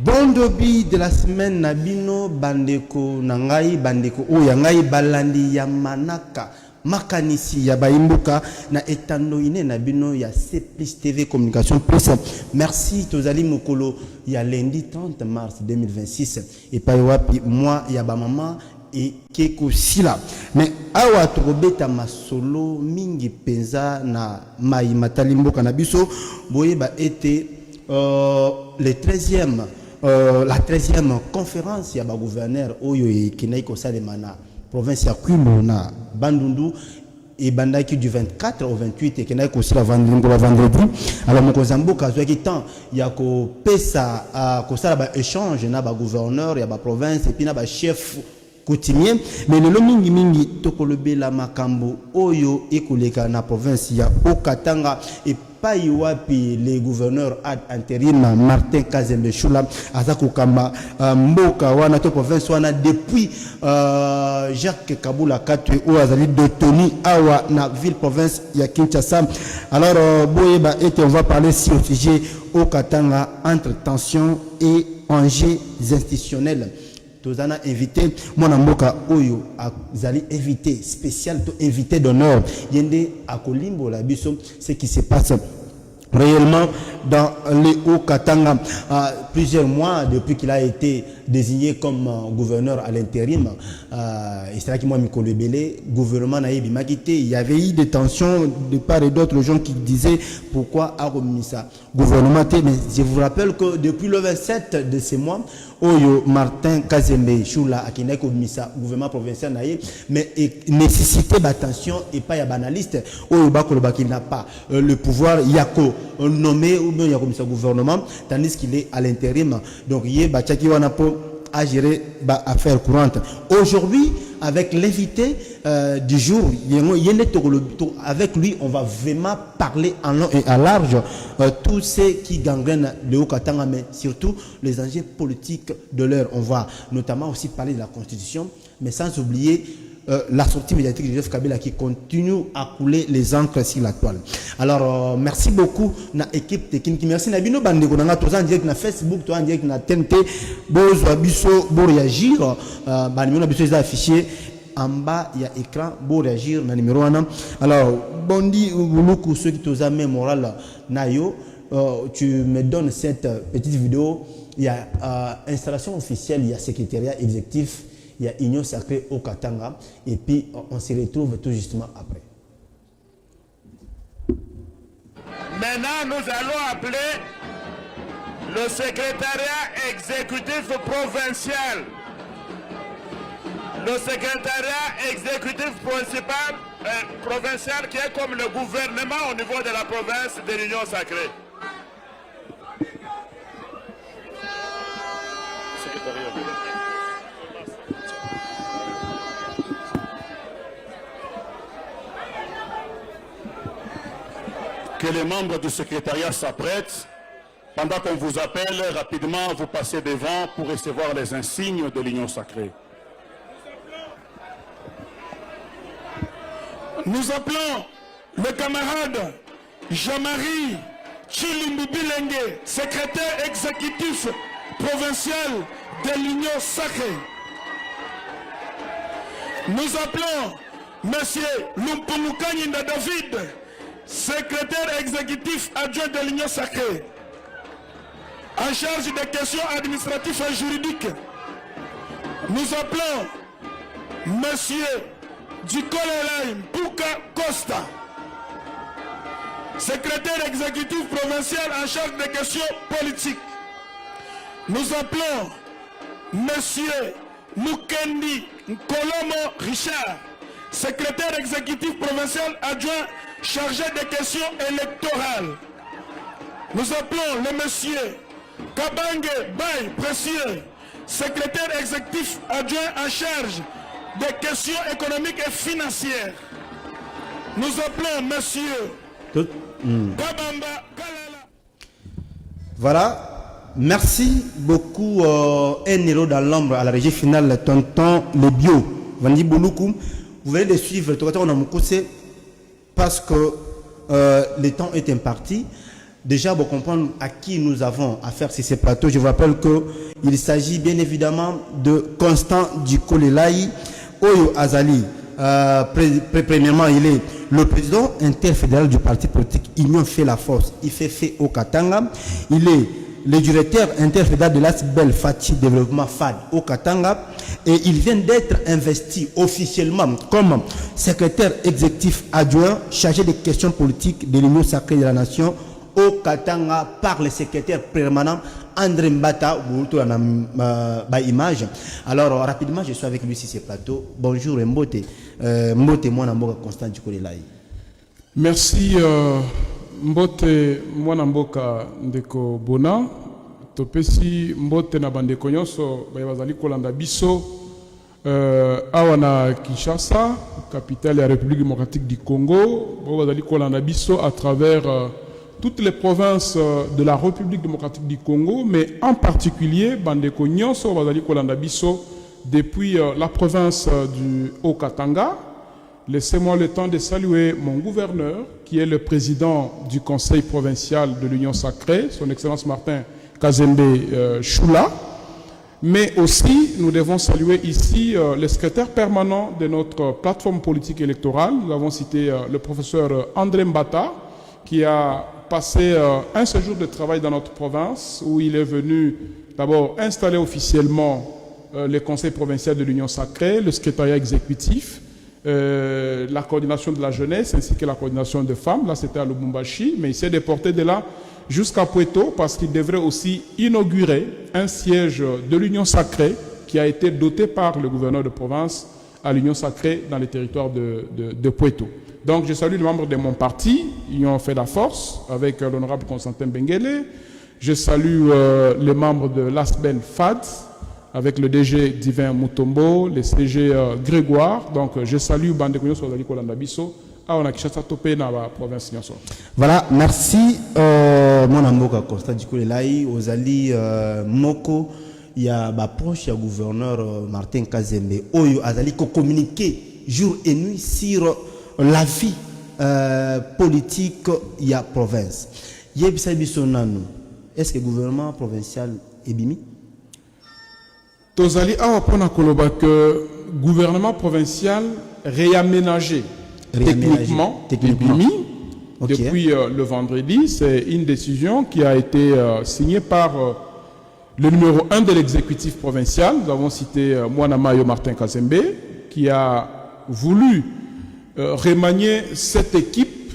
Bon début de la semaine Nabino bandeko nangai bandeko oyangai balandi ya manaka makanisi ya baimbuka na etando ine Nabino ya C+ TV Communication Plus. Merci tozali mokolo ya lundi 30 mars 2026 et pa wapi moi ya ba maman et keko sila mais awa trobeta masolo mingi penza na mai matalimboka na biso boye ba été le 13e la 13e conférence ya ba gouverneur oyo kinaiko salema na province ya Kwilu na Bandundu et bandaki du 24 au 28 et kinaiko aussi la vendredi. Alors mon kozamboka zo ki temps ya ko pesa ko sala ba échange na ba gouverneur ya ba province et puis na ba chef coutumier mais le mingi tokolobe la makambo oyo ekoleka na province ya Okatanga et pas wapi les gouverneurs ad intérim Martin Kazembe Choula azako kamba mboka wana to province wana depuis Jacques Kabula Katwe ou azali de Tony awa na ville province ya Kinshasa. Alors boyeba et on va parler sur le sujet Okatanga entre tension et enjeux institutionnels. Tozana invité mon mboka oyo azali invité spécial to invité d'honneur yende akolimbo la biso ce qui se passe réellement dans les Hauts-Katanga. Plusieurs mois depuis qu'il a été désigné comme gouverneur à l'intérim, et c'est là que moi Mikolo Belé, gouvernement naïbi Makité, il y avait eu des tensions de part et d'autre, les gens qui disaient pourquoi a remis ça gouvernement. Mais je vous rappelle que depuis le 27 de ce mois, Oyo Martin Kazembe Choula a kiné komisa gouvernement provincial naïe, mais nécessité d'attention et pas y a banaliste. Oyo Bakoloba qui n'a pas le pouvoir yako nommé ou bien yako komisa gouvernement tandis qu'il est à l'intérim. Donc yé bachaki wanapo à gérer affaires courantes. Aujourd'hui, avec l'invité du jour, avec lui, on va vraiment parler en long et à large tous ceux qui gangrènent le Haut-Katanga, mais surtout les enjeux politiques de l'heure. On va notamment aussi parler de la Constitution, mais sans oublier la sortie médiatique de Joseph Kabila qui continue à couler les encres sur la toile. Alors, merci beaucoup na équipe technique. Merci Nabino Bandeko. On a tous en direct na Facebook, toi en direct na TNT. Bozo Abisso, bo réagir. Numéro Abisso est affiché en bas. Il y a écran. Bo réagir na numéro 1. Alors, bondi beaucoup ceux qui t'osent mémoral nayo. Tu me donnes cette petite vidéo. Il y a installation officielle. Il y a secrétariat exécutif. Il y a Union Sacrée au Katanga et puis on se retrouve tout justement après. Maintenant, nous allons appeler le secrétariat exécutif provincial. Le secrétariat exécutif provincial qui est comme le gouvernement au niveau de la province de l'Union Sacrée. Que les membres du secrétariat s'apprêtent. Pendant qu'on vous appelle, rapidement, vous passez devant pour recevoir les insignes de l'Union Sacrée. Nous appelons le camarade Jean-Marie Chilimbu Bilenge, secrétaire exécutif provincial de l'Union Sacrée. Nous appelons Monsieur Lumpumukanyinda David, secrétaire exécutif adjoint de l'Union Sacrée, en charge des questions administratives et juridiques. Nous appelons Monsieur Dukolelai Mpuka Costa, secrétaire exécutif provincial en charge des questions politiques. Nous appelons Monsieur Mukendi Nkolomo Richard, secrétaire exécutif provincial adjoint chargé des questions électorales. Nous appelons le monsieur Kabange Bay Précieux, secrétaire exécutif adjoint en charge des questions économiques et financières. Nous appelons monsieur Kabamba Kalala. Voilà, merci beaucoup un héros dans l'ombre à la régie finale, tonton Le Bio. Vandi Bouloukou, vous venez de suivre, on a parce que le temps est imparti. Déjà, pour comprendre à qui nous avons affaire sur ces plateaux, je vous rappelle qu'il s'agit bien évidemment de Constant Djikolelayi Oyo Azali. Premièrement, il est le président interfédéral du parti politique Union fait la force, il fait au Katanga. Il est le directeur interfédéral de l'ASBEL Fati Développement FAD au Katanga. Et il vient d'être investi officiellement comme secrétaire exécutif adjoint chargé des questions politiques de l'Union sacrée de la nation au Katanga par le secrétaire permanent André Mbata, image. Alors rapidement, je suis avec lui sur ce plateau. Bonjour Mbote. Mbote Mwanamboka Constant Djikolelayi. Merci Mbote Mwanamboka Ndeko Bona. Topesi Mbote na bandeko nyonso bazali kolanda biso awa na Kinshasa, capitale de la République démocratique du Congo. Bazali kolanda biso à travers toutes les provinces de la République démocratique du Congo, mais en particulier bandeko nyonso bazali kolanda biso depuis la province du Haut-Katanga. Laissez-moi le temps de saluer mon gouverneur, qui est le président du conseil provincial de l'Union sacrée, son Excellence Martin Kazembe Choula. Mais aussi, nous devons saluer ici le secrétaire permanent de notre plateforme politique électorale. Nous avons cité le professeur André Mbata, qui a passé un séjour de travail dans notre province, où il est venu d'abord installer officiellement le conseil provincial de l'Union sacrée, le secrétariat exécutif, la coordination de la jeunesse ainsi que la coordination de femmes. Là, c'était à Lubumbashi, mais il s'est déporté de là jusqu'à Puerto parce qu'il devrait aussi inaugurer un siège de l'Union sacrée qui a été doté par le gouverneur de province à l'Union sacrée dans les territoires de Puerto. Donc, je salue les membres de mon parti, Union fait la force, avec l'honorable Constantin Benguele. Je salue les membres de l'ASBEL FAD, avec le DG Divin Mutombo, le CG Grégoire. Donc, je salue Bandekonyo Sozali Kolandabiso. Voilà, merci. Mon amour Constant Djikolelayi, Ozali Moko, il y a proche, il y a gouverneur Martin Kazembe, Oyo Azali qui communiquer jour et nuit sur la vie politique il y a province. Est-ce que le gouvernement provincial est bimi? Tozali awa pona koloba que gouvernement provincial réaménagé. Techniquement. Okay. Depuis le vendredi, c'est une décision qui a été signée par le numéro 1 de l'exécutif provincial. Nous avons cité Mwanamayo Martin Kazembe, qui a voulu remanier cette équipe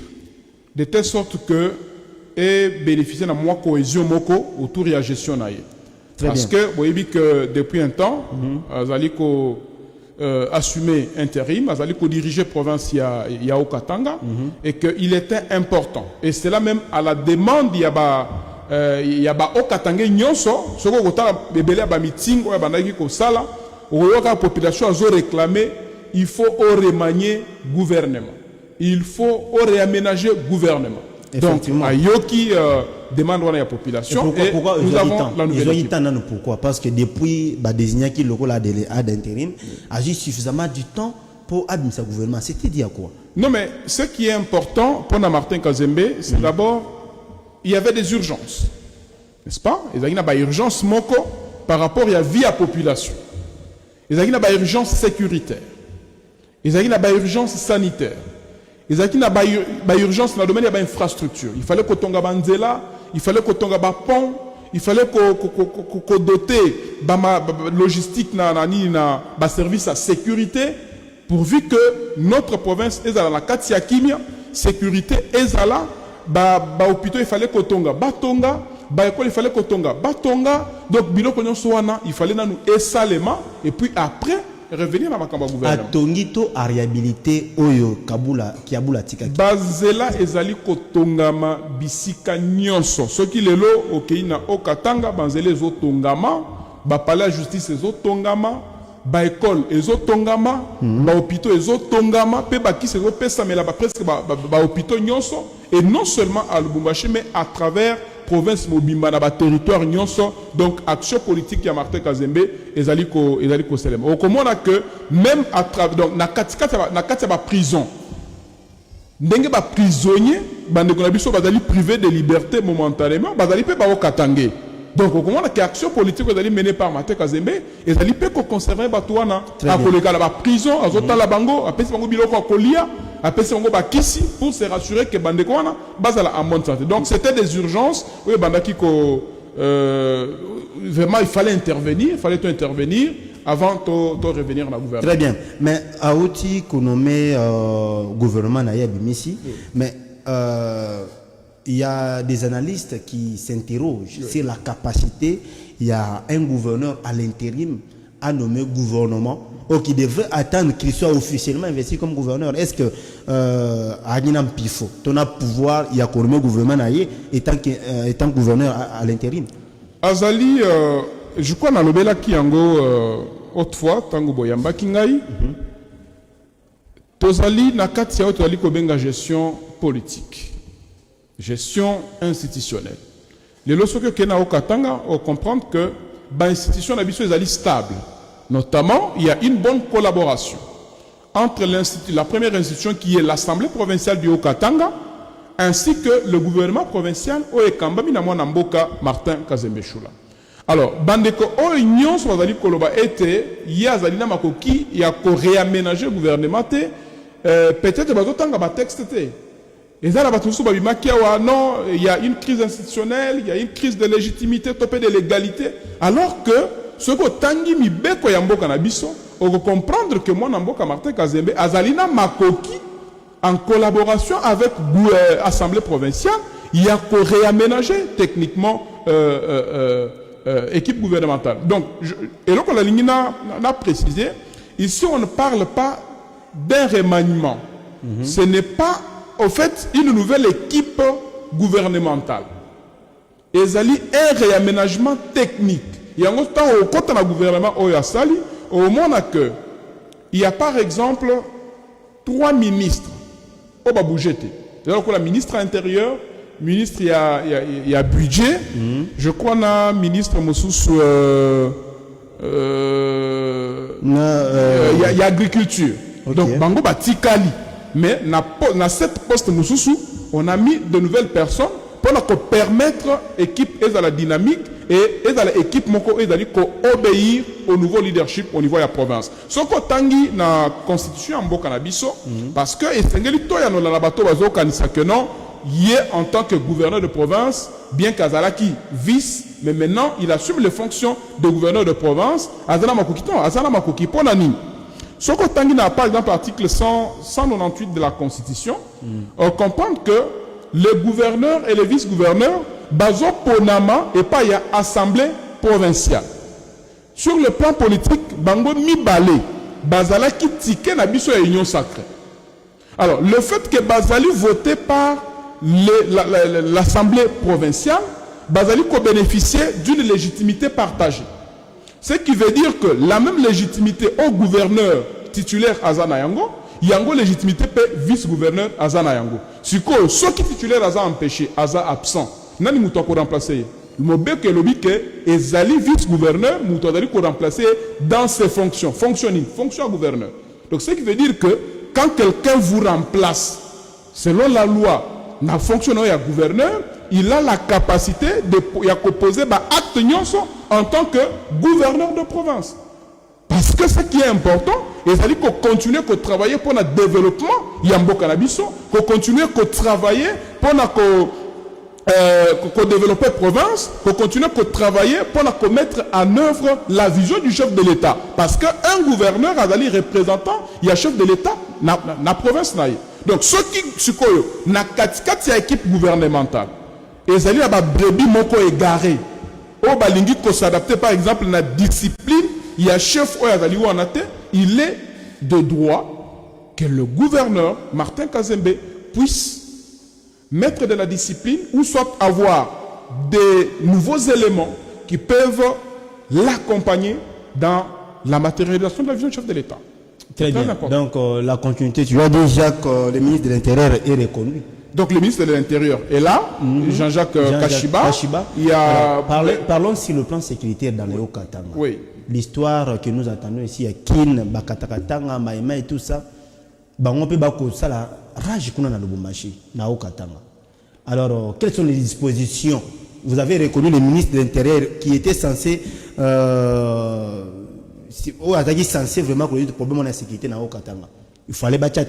de telle sorte que et bénéficier de la cohésion moko autour de la gestion. Parce que vous voyez que depuis un temps, Zaliko assumé intérim, Azaliko dirigeait province au Katanga, et qu'il était important. Et c'est là même à la demande il y a au Katanga nyonso, ce qu'on a bébélé à meeting ou à bandagi ko sala, ou la population a réclamé, il faut remanier gouvernement, il faut réaménager gouvernement. Donc, à Yoki demande à la population. Pourquoi nous avons la nouvelle équipe. Pourquoi? Parce que depuis désigné qui le rôle d'intérim agit suffisamment du temps pour administrer le gouvernement. C'était dit à quoi? Non, mais ce qui est important pour Martin Kazembe, c'est d'abord, il y avait des urgences. N'est-ce pas? Il y a une urgence moko par rapport à la vie à la population. Il y a une urgence sécuritaire. Il y a une urgence sanitaire. Il y a une urgence dans le domaine de l'infrastructure. Il fallait que Tonga Banzela, il fallait que Tonga Pont, il fallait que doter la logistique na service à sécurité, pourvu que notre province est à la Katia Kimia, sécurité est à la hôpital, il fallait que Tonga Batonga, école, il fallait que Tonga Batonga, donc biloko nyonsoana, il fallait nous esalema, et puis après, revenir à Makamba gouvernement. Atongito à réhabilité Oyo Kabula Kiabula Tika. Bazela ezali kotongama bisika nyonso. Ce qui lelo okeina okatanga banzele ezotongama, ba palais justice ezotongama, ba école ezotongama, ba hôpitaux ezotongama, pe ba ki ezopesa mais là presque ba hôpitaux nyonso et non seulement à Lubumbashi mais à travers province mobimba na ba territoire nyonso. Donc action politique ya Martin Kazembe ezaliko selema. On comprend que même à travers donc na katika ba prison ndenge ba prisonnier bandeko na biso bazali privé de liberté momentanément bazali pe ba okatangé. Donc comment la action politique est menée par Martin Kazembe et ezali pe ko conserver batouana a koleka la prison azota la bango apesi bango biloko kolia apesi bango bakisi pour se rassurer que bandeko wana bazala en bonne santé. Donc c'était des urgences oui bandaki ko vraiment il fallait intervenir avant de revenir dans le gouvernement. Très bien. Mais Aouti Kounomé gouvernement naïe bimisi mais il y a des analystes qui s'interrogent sur la capacité. Il y a un gouverneur à l'intérim à nommer gouvernement ou qui devrait attendre qu'il soit officiellement investi comme gouverneur. Est-ce que Agnam Pifo, ton pouvoir, il y a qu'on nomme gouvernement naïe étant gouverneur à l'intérim? Azali, je crois dans le bela qui ango autrefois tango boyamba kingai. Tozali na kati ya tozali ko benga gestion politique. Gestion institutionnelle. Les lorsque Kena Okatanga, on comprend que l'institution est stable. Notamment, il y a une bonne collaboration entre la première institution qui est l'Assemblée provinciale du Haut-Katanga ainsi que le gouvernement provincial Oekamba Minamwana Mboka Martin Kazembe Choula. Alors, bandeko o union sur la koloba était yazalina makoki ya ko réaménager gouvernement peut-être bazotanga ba texte et ça, non, il y a une crise institutionnelle, il y a une crise de légitimité, topé de légalité. Alors que ce que Tangi Mibeko Yamboka Nabiso, on va comprendre que moi, Namboka Martin Kazembe, Azalina Makoki, en collaboration avec l'Assemblée provinciale, il y a qu'à réaménager techniquement équipe gouvernementale. Donc, et donc la ligne n'a précisé, ici on ne parle pas d'un remaniement. Ce n'est pas au fait une nouvelle équipe gouvernementale. Et ça un réaménagement technique. Il y a un temps où quand on a gouvernement au moins que il y a par exemple 3 ministres au bas bouger. Alors que la ministre intérieur, ministre il y a budget, je crois na ministre Moussous il y a agriculture. Okay. Donc bango batikali. Mais dans cette poste Moussoussou, on a mis de nouvelles personnes pour permettre l'équipe et la dynamique et l'équipe obéir au nouveau leadership au niveau de la province. Ce que tangi na constitution en Bokanabiso, parce que il est en tant que gouverneur de province, bien qu'Azalaki vice, mais maintenant il assume les fonctions de gouverneur de province. Azana Makoki Ponani. Ce qu'on tangi n'a par exemple l'article 198 de la Constitution, on comprend que les gouverneurs et les vice-gouverneurs, bazo ponama et pas y a assemblée provinciale. Sur le plan politique, bango mibale, bazala qui tike na biso ya union sacrée. Alors, le fait que bazali voté par l'assemblée provinciale, bazali ko bénéficier d'une légitimité partagée. Ce qui veut dire que la même légitimité au gouverneur titulaire Azana Yango, Yango légitimité peut vice-gouverneur Azana Yango. Si ceux qui titulaire Aza empêché, Aza absent, nani mouto ko remplacer. Le mot que lobi que ezali vice-gouverneur mouto dali ko remplacer dans ses fonctions, fonctionning, fonction gouverneur. Donc ce qui veut dire que quand quelqu'un vous remplace selon la loi, na fonctionnaire ya gouverneur, il a la capacité de poser acte en tant que gouverneur de province. Parce que ce qui est important, c'est qu'on continue à travailler pour le développement, Yamboka Nabiso, qu'on continue à travailler pour développer la province, qu'on continue à travailler pour mettre en œuvre la vision du chef de l'État. Parce qu'un gouverneur a des représentants, il y a chef de l'État, dans la province. Donc, ceux qui na katikati ya équipe gouvernementale, et ça a brebis moko égaré. Au balingi ko s'adapter par exemple la discipline, il y a chef oyazali wanate, il est de droit que le gouverneur Martin Kazembe puisse mettre de la discipline ou soit avoir des nouveaux éléments qui peuvent l'accompagner dans la matérialisation de la vision du chef de l'État. Très bien. Donc la continuité, tu as déjà que le ministre de l'Intérieur est reconnu. Donc le ministre de l'Intérieur est là, Jean-Jacques Kashiba. Il y a... Parlons sur le plan sécuritaire dans le Haut-Katanga. Oui. L'histoire que nous attendons ici à Kin, Bakatakatanga, Maïma et tout ça, on peut ça rage kuna na Lubumbashi na Okatanga. Alors quelles sont les dispositions? Vous avez reconnu le ministre de l'Intérieur qui était censé censé vraiment résoudre le problème de la sécurité na Okatanga. Il fallait battre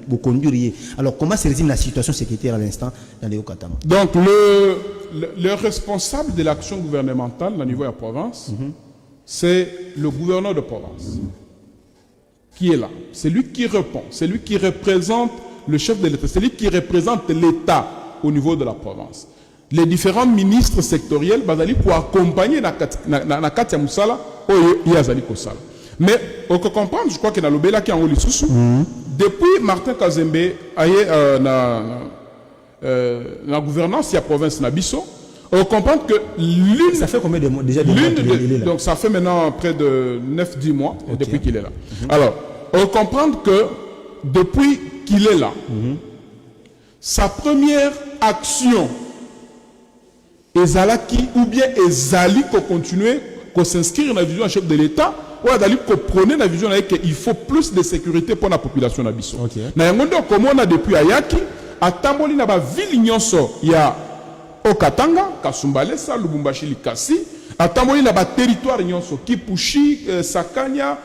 vous conduire. Alors comment se résume la situation sécuritaire à l'instant dans les Okatanga? Donc le responsable de l'action gouvernementale au niveau de la province, c'est le gouverneur de province qui est là. C'est lui qui répond, c'est lui qui représente le chef de l'État, c'est lui qui représente l'État au niveau de la province. Les différents ministres sectoriels pour accompagner na Katia Moussala ou Yazali Kosala. Mais on peut comprendre, je crois que dans le Bela qui est en Olissousou, depuis Martin Kazembe la gouvernance de la province Nabiso, on comprend que l'une... Ça fait combien de mois déjà qu'il est là? Donc ça fait maintenant près de 9-10 mois depuis qu'il est là. Alors, on comprend que depuis qu'il est là, sa première action Ezalaki ou bien Ezali qu'on continue, qu'on s'inscrire dans la vision du chef de l'État, ou Ezali qu'on prône la vision qu'il faut plus de sécurité pour la population d'Abisso. Na yangondo comme on a depuis Ayaki, à Tamboli na ba ville nyonso ya Okatanga, Kasumbalesa, Lubumbashi Likasi, à Tamboli na ba territoire nyonso Kipushi, Sakanya,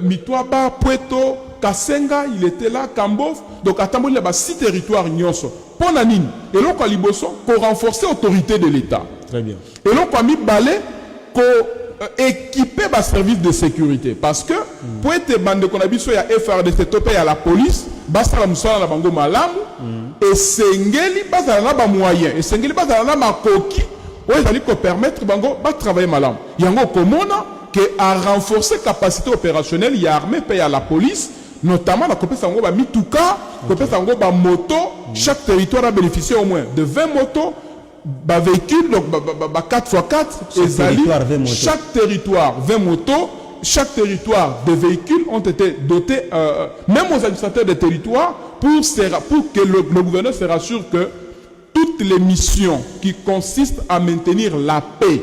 Mitwaba, Pueto, Kasenga, il était là, Kambov, donc à Tamboli na ba 6 territoires nyonso. Pour la nine, et l'on a liboso pour renforcer l'autorité de l'État. Très bien. Et l'on a mis balai pour équiper les services de sécurité. Parce que pour être bandé qu'on a vu sur la FRDC, il y a la police, basta la moussala la bango malam, et sengeli basta la moyen, et sengeli basta la makoki, où ils allaient permettre bango de travailler malam. Il y a un commona qui a renforcé la capacité opérationnelle, il y a armée, il y a la police. Notamment la Copé Sango ba Mituka, Copé Sango ba moto, chaque territoire a bénéficié au moins de 20 motos, ba véhicules, donc 4x4, chaque territoire 20 motos, chaque territoire de véhicules ont été dotés, même aux administrateurs des territoires, pour que le gouverneur se rassure que toutes les missions qui consistent à maintenir la paix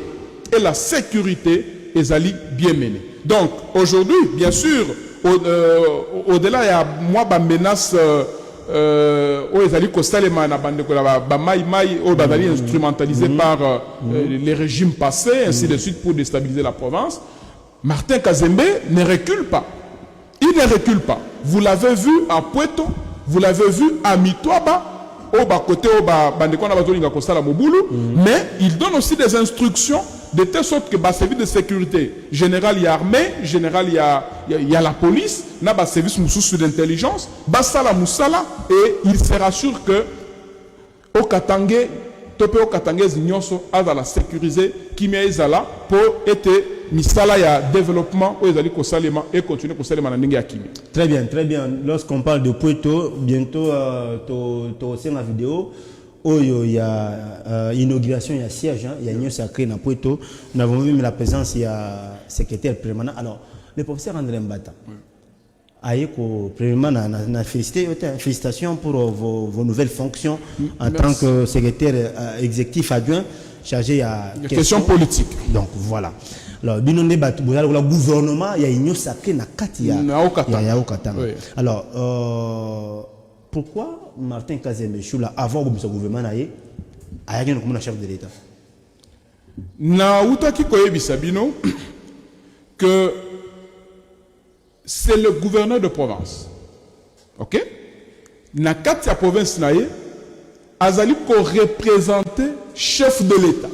et la sécurité, elles allaient bien menées. Donc aujourd'hui, bien sûr, au-delà, il y a moi des menaces instrumentalisées par les régimes passés, ainsi de suite, pour déstabiliser la province. Martin Kazembe ne recule pas. Il ne recule pas. Vous l'avez vu à Pueto, vous l'avez vu à Mitwaba, au bas côté, mais il donne aussi des instructions de telle sorte que le service de sécurité général, il y a l'armée, général, il y a la police, il y a le service d'intelligence, Basala Moussala, et il se rassure que au Katangé, Topé au Katangé, Nyonso, a la sécuriser, qui met là pour être Misala, il y a développement, où ils allaient et continuer à Salema Nanenga Kimi. Très bien, très bien. Lorsqu'on parle de Puerto, bientôt, tu as la vidéo. Il y a inauguration, il y a siège, il y a une sacrée dans Puerto. Nous avons vu la présence, il y a secrétaire permanent. Alors, le professeur André Mbata, félicitations pour vos nouvelles fonctions en tant que secrétaire exécutif adjoint chargé à questions politiques. Donc voilà. Alors, le gouvernement, il y a une sacrée dans Okatanga. Alors, pourquoi Martin Kazembe Choula, avant que le gouvernement aille, a eu un chef de l'État? Na utaki koyebi Sabino que c'est le gouverneur de province. OK? Na katia province naye azali ko représenter chef de l'État.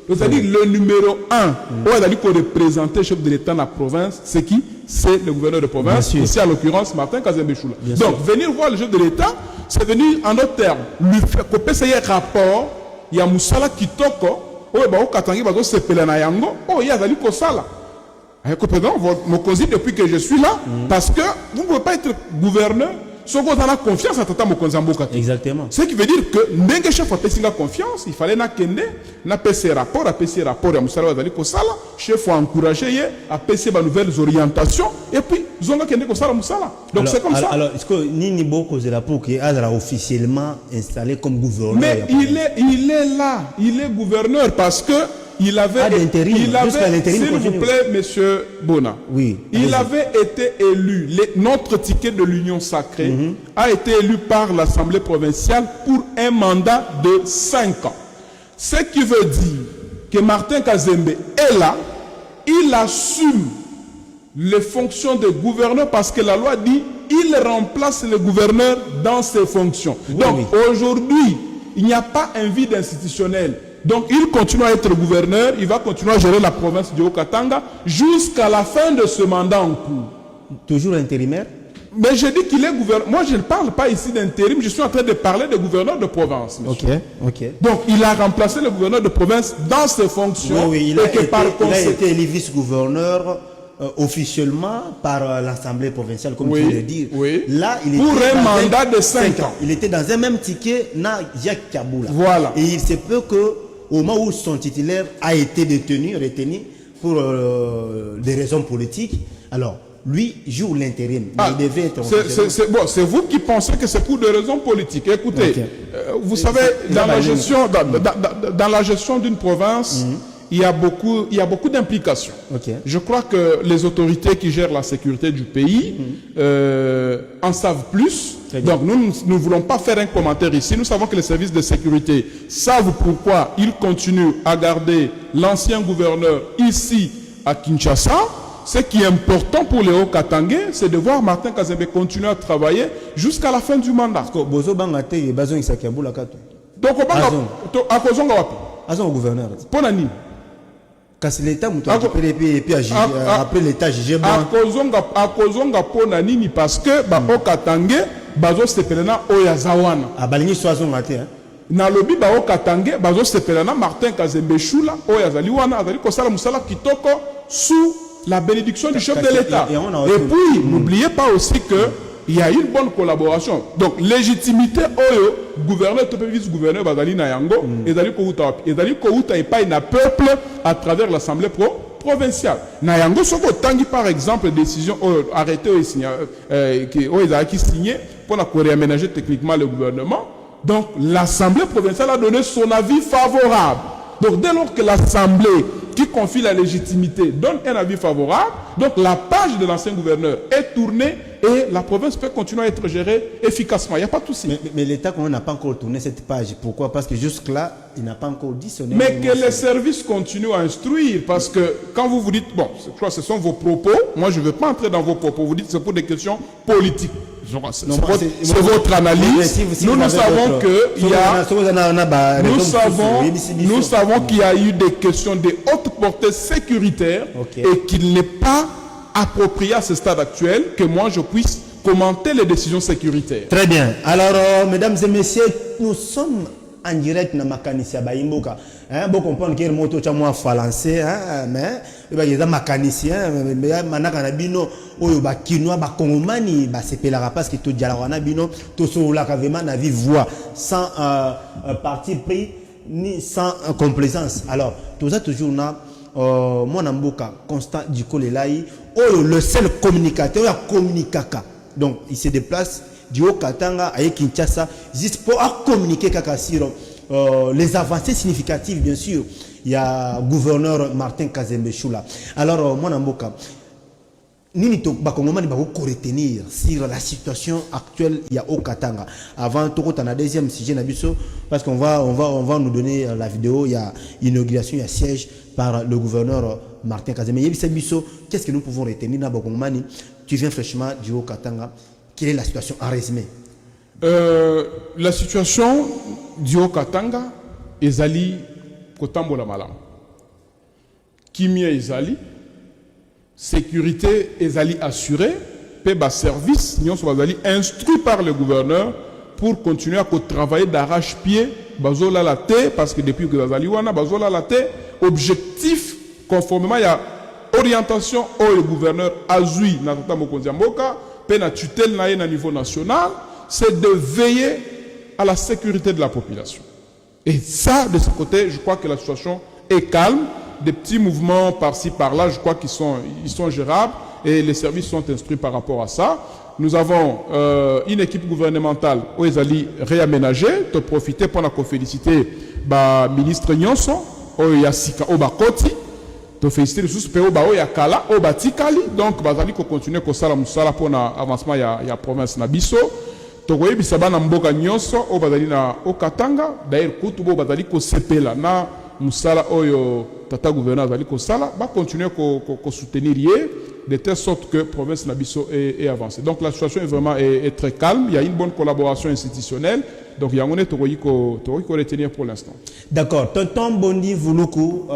C'est-à-dire le numéro 1, où azali ko représenter chef de l'État dans la province, c'est qui? C'est le gouverneur de province, ici à l'occurrence Martin Kazembe Choula. Donc venir voir le chef de l'État, c'est venir en d'autres termes lui faire copier ce rapport, il y a Moussala Kitoko. Oh, bah, au Katangi, bah, c'est Pelanayango. Oh, il y a Zali Kosala. Depuis que je suis là, parce que vous ne pouvez pas être gouverneur si vous avez confiance à Tata Mokonzamboka. Exactement. Ce qui veut dire que, n'engue chef a pesé confiance, il fallait na kende, na pesé rapport, à Moussala Zali Kosala, chef a encouragé, a pesé les nouvelles orientations, et puis, zonga kende Kosala Moussala. Donc c'est comme ça. Alors, est-ce que Nini Boko Zelapo qui est officiellement installé comme gouverneur? Mais il est là, il est gouverneur parce que il avait, Ah, d'intérim. Jusqu'à l'intérim s'il vous continue. plaît, monsieur Bona, Oui, il allez-y. avait été élu, notre ticket de l'Union sacrée a été élu par l'Assemblée provinciale pour un mandat de 5 ans. Ce qui veut dire que Martin Kazembe est là, il assume les fonctions de gouverneur parce que la loi dit il remplace le gouverneur dans ses fonctions. Oui, donc oui. aujourd'hui, il n'y a pas un vide institutionnel. Donc il continue à être gouverneur, il va continuer à gérer la province du Haut-Katanga jusqu'à la fin de ce mandat en cours. Toujours intérimaire. Mais je dis qu'il est gouverneur. Moi, je ne parle pas ici d'intérim, je suis en train de parler de gouverneur de province. Monsieur. Ok. Donc il a remplacé le gouverneur de province dans ses fonctions. Oui, et que par il a conséquent, été élu vice-gouverneur officiellement par l'Assemblée provinciale, comme Oui, tu veux le dire. oui. Là, il Pour était un dans mandat de 5 ans. Il était dans un même ticket, na Jacques Kaboula. Voilà. Et il se peut que au moment où son titulaire a été retenu pour des raisons politiques, alors lui joue l'intérim. Ah, Il devait être officiellement. c'est vous qui pensez que c'est pour des raisons politiques. Écoutez, Ok. Vous savez, dans la gestion d'une province, il y a beaucoup d'implications. Ok. Je crois que les autorités qui gèrent la sécurité du pays en savent plus. Très bien. Donc nous ne voulons pas faire un commentaire ici. Nous savons que les services de sécurité savent pourquoi ils continuent à garder l'ancien gouverneur ici à Kinshasa. Ce qui est important pour les Hauts-Katangais, c'est de voir Martin Kazembe continuer à travailler jusqu'à la fin du mandat. Bozo Bangate et Bazon Isakiaboula Kato. Donc, à cause de Azon au gouverneur. Ponani. Kasi l'État mouton récupéré et puis après l'État jugé bon. À cause de Ponani parce que Hauts-Katangais, Bazo Sepelena Oyazawana. A Baligny Soazon Maté. Na lobi ba Hauts-Katangais, Bazo Sepelena Martin Kazembe Shula Oyazaliwana, Azali Kosala Moussala Kitoko sous la bénédiction du chef de l'État. Et puis, n'oubliez pas aussi que il y a une bonne collaboration. Donc, légitimité, gouverneur, vice-gouverneur, Bazali Nayango, et Dali Kouta et pas un peuple à travers l'Assemblée provinciale. Nayango, ce que tangi par exemple, décision arrêtée qui signé pour réaménager techniquement le gouvernement. Donc, l'Assemblée provinciale a donné son avis favorable. Donc, dès lors que l'Assemblée qui confie la légitimité donne un avis favorable, donc la page de l'ancien gouverneur est tournée et la province peut continuer à être gérée efficacement. Il n'y a pas de souci. Mais l'État n'a pas encore tourné cette page. Pourquoi? Parce que jusque-là, il n'a pas encore dit son nom. Mais que les services continuent à instruire, parce que quand vous dites, bon, je crois que ce sont vos propos, moi je ne veux pas entrer dans vos propos, vous dites que c'est pour des questions politiques. C'est votre analyse. Nous savons qu'il y a, nous savons qu'il y a eu des questions de haute portée sécuritaire et qu'il n'est pas approprié à ce stade actuel que moi je puisse commenter les décisions sécuritaires. Très bien. Alors, mesdames et messieurs, nous sommes en direct dans Makanisia Baimboka. Bon comprendre que moto chamwa français mais il y a mécanicien manaka na bino oyo ba kinois ba kongomani ba sepelaka parce que to diala wana bino to so la vraiment na vive voix sans parti pris ni sans complaisance. Alors tout ça toujours na mon amboka Constant Djikolelai oyo le seul communicateur ya communicaka. Donc il se déplace du Haut-Katanga à Kinshasa juste pour communiquer kaka sur les avancées significatives, bien sûr. Il y a gouverneur Martin Kazembe Shula. Alors, mon amboka, nini to bakongomani bako retenir sur la situation actuelle il y a au Katanga. Avant tout on a deuxième sujet nabiso parce qu'on va nous donner la vidéo. Il y a inauguration, il y a siège par le gouverneur Martin Kazembe. Biso, qu'est-ce que nous pouvons retenir na bakongomani? Tu viens fraîchement du Haut-Katanga. Quelle est la situation en résumé? La situation du Haut-Katanga ezali kotambola malam. Kimia ezali, sécurité ezali assurée, peba service, nyonso bazali instruit par le gouverneur pour continuer à travailler d'arrache-pied, bazola la té, parce que depuis que bazali wana bazola la té, objectif conformément à la orientation au le gouverneur azui na tata mokonzi mboka, pe na tutelle na na niveau national, c'est de veiller à la sécurité de la population. Et ça, de ce côté, je crois que la situation est calme. Des petits mouvements par-ci, par-là, je crois qu'ils sont gérables et les services sont instruits par rapport à ça. Nous avons une équipe gouvernementale où ils allaient réaménager, de profiter pour la féliciter le ministre Nyonso, oyo ya sika oyo bakoti to féliciter lisusu mpe oyo baoyo ya kala oyo batikali donc bazali kocontinue kosala mosala mpona avancement ya province na biso tokoyebisa bana mboka nyonso oyo bazali na okatanga d'ailleurs kutu bo bazali kosepela na mosala oyo tata gouverneur azali kosala bacontinue soutenir ye de telle sorte que province Nabiso est avancée. Donc la situation est vraiment est très calme. Il y a une bonne collaboration institutionnelle. Donc il y a un retenir pour l'instant. D'accord. Tonton Bondi Vouloukou,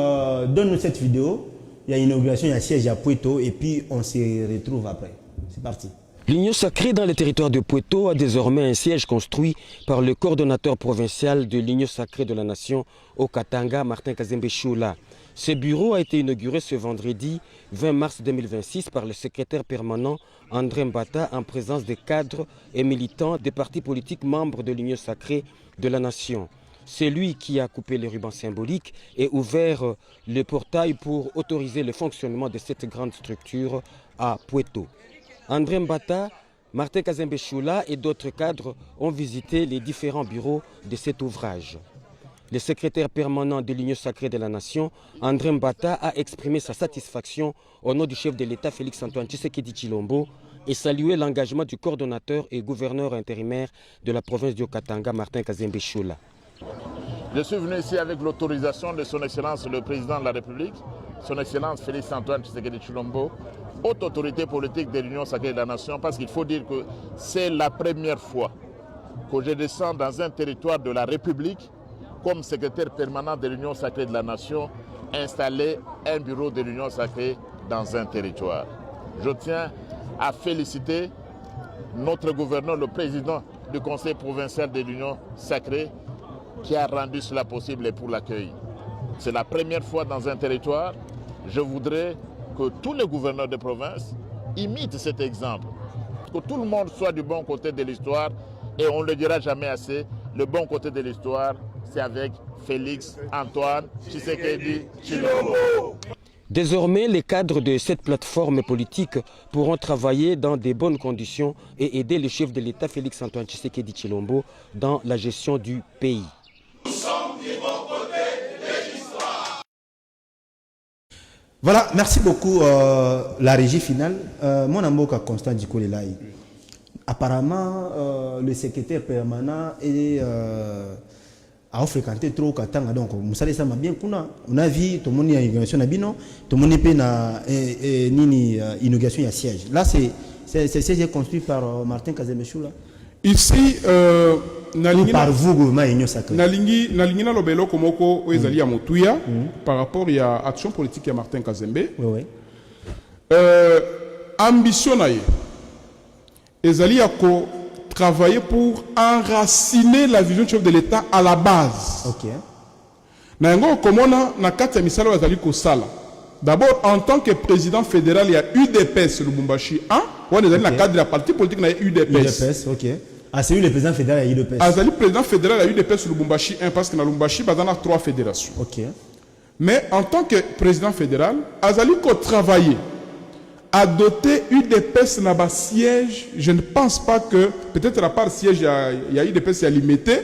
donne-nous cette vidéo. Il y a une inauguration, il y a un siège à Puerto et puis on se retrouve après. C'est parti. L'Union sacrée dans le territoire de Puerto a désormais un siège construit par le coordonnateur provincial de l'Union sacrée de la nation au Katanga, Martin Kazembe Choula. Ce bureau a été inauguré ce vendredi 20 mars 2026 par le secrétaire permanent André Mbata en présence des cadres et militants des partis politiques membres de l'Union sacrée de la nation. C'est lui qui a coupé les rubans symboliques et ouvert le portail pour autoriser le fonctionnement de cette grande structure à Puerto. André Mbata, Martin Kazembe Choula et d'autres cadres ont visité les différents bureaux de cet ouvrage. Le secrétaire permanent de l'Union sacrée de la nation, André Mbata, a exprimé sa satisfaction au nom du chef de l'État Félix-Antoine Tshisekedi Tshilombo et salué l'engagement du coordonnateur et gouverneur intérimaire de la province du Katanga, Martin Kazembe Choula. Je suis venu ici avec l'autorisation de son Excellence le Président de la République, son Excellence Félix-Antoine Tshisekedi Tshilombo, haute autorité politique de l'Union sacrée de la nation, parce qu'il faut dire que c'est la première fois que je descends dans un territoire de la République comme secrétaire permanent de l'Union sacrée de la nation, installer un bureau de l'Union sacrée dans un territoire. Je tiens à féliciter notre gouverneur, le président du conseil provincial de l'Union sacrée, qui a rendu cela possible pour l'accueil. C'est la première fois dans un territoire. Je voudrais que tous les gouverneurs de province imitent cet exemple. Que tout le monde soit du bon côté de l'histoire, et on ne le dira jamais assez, le bon côté de l'histoire, c'est avec Félix-Antoine Tshisekedi Tshilombo. Désormais, les cadres de cette plateforme politique pourront travailler dans de bonnes conditions et aider le chef de l'État Félix-Antoine Tshisekedi Tshilombo dans la gestion du pays. Nous sommes du bon côté de l'histoire. Voilà, merci beaucoup la régie finale. Mon amboka Constant Djikolelai. Apparemment, le secrétaire permanent a fréquenté trop Katanga, donc Moussale Sama bien kuna. On a vu tout le monde y a inauguration na bino, tout le monde est na nini inauguration ya siège. Là c'est siège construit par Martin Kazembe Choula. Ici par vous gouvernement Union sacrée. Nalingi na lobelo komoko ezali ya motuya par rapport à action politique ya Martin Kazembe. Oui. Ambition na ye ezali ya ko travailler pour enraciner la vision du chef de l'État à la base. Ok. Nango komona na kati ya misala bazali ko sala. D'abord en tant que président fédéral il y a UDPS Lubumbashi 1, on est dans le cadre de la partie politique na UDPS. UDPS, OK. Ah c'est lui le président fédéral à UDPS. Azali président fédéral à UDPS Lubumbashi 1 parce que na Lubumbashi bazana 3 fédérations. OK. Mais en tant que président fédéral, Azali ko travailler à doter UDPS na ba siège, je ne pense pas que peut-être à part siège il y a UDPS limité.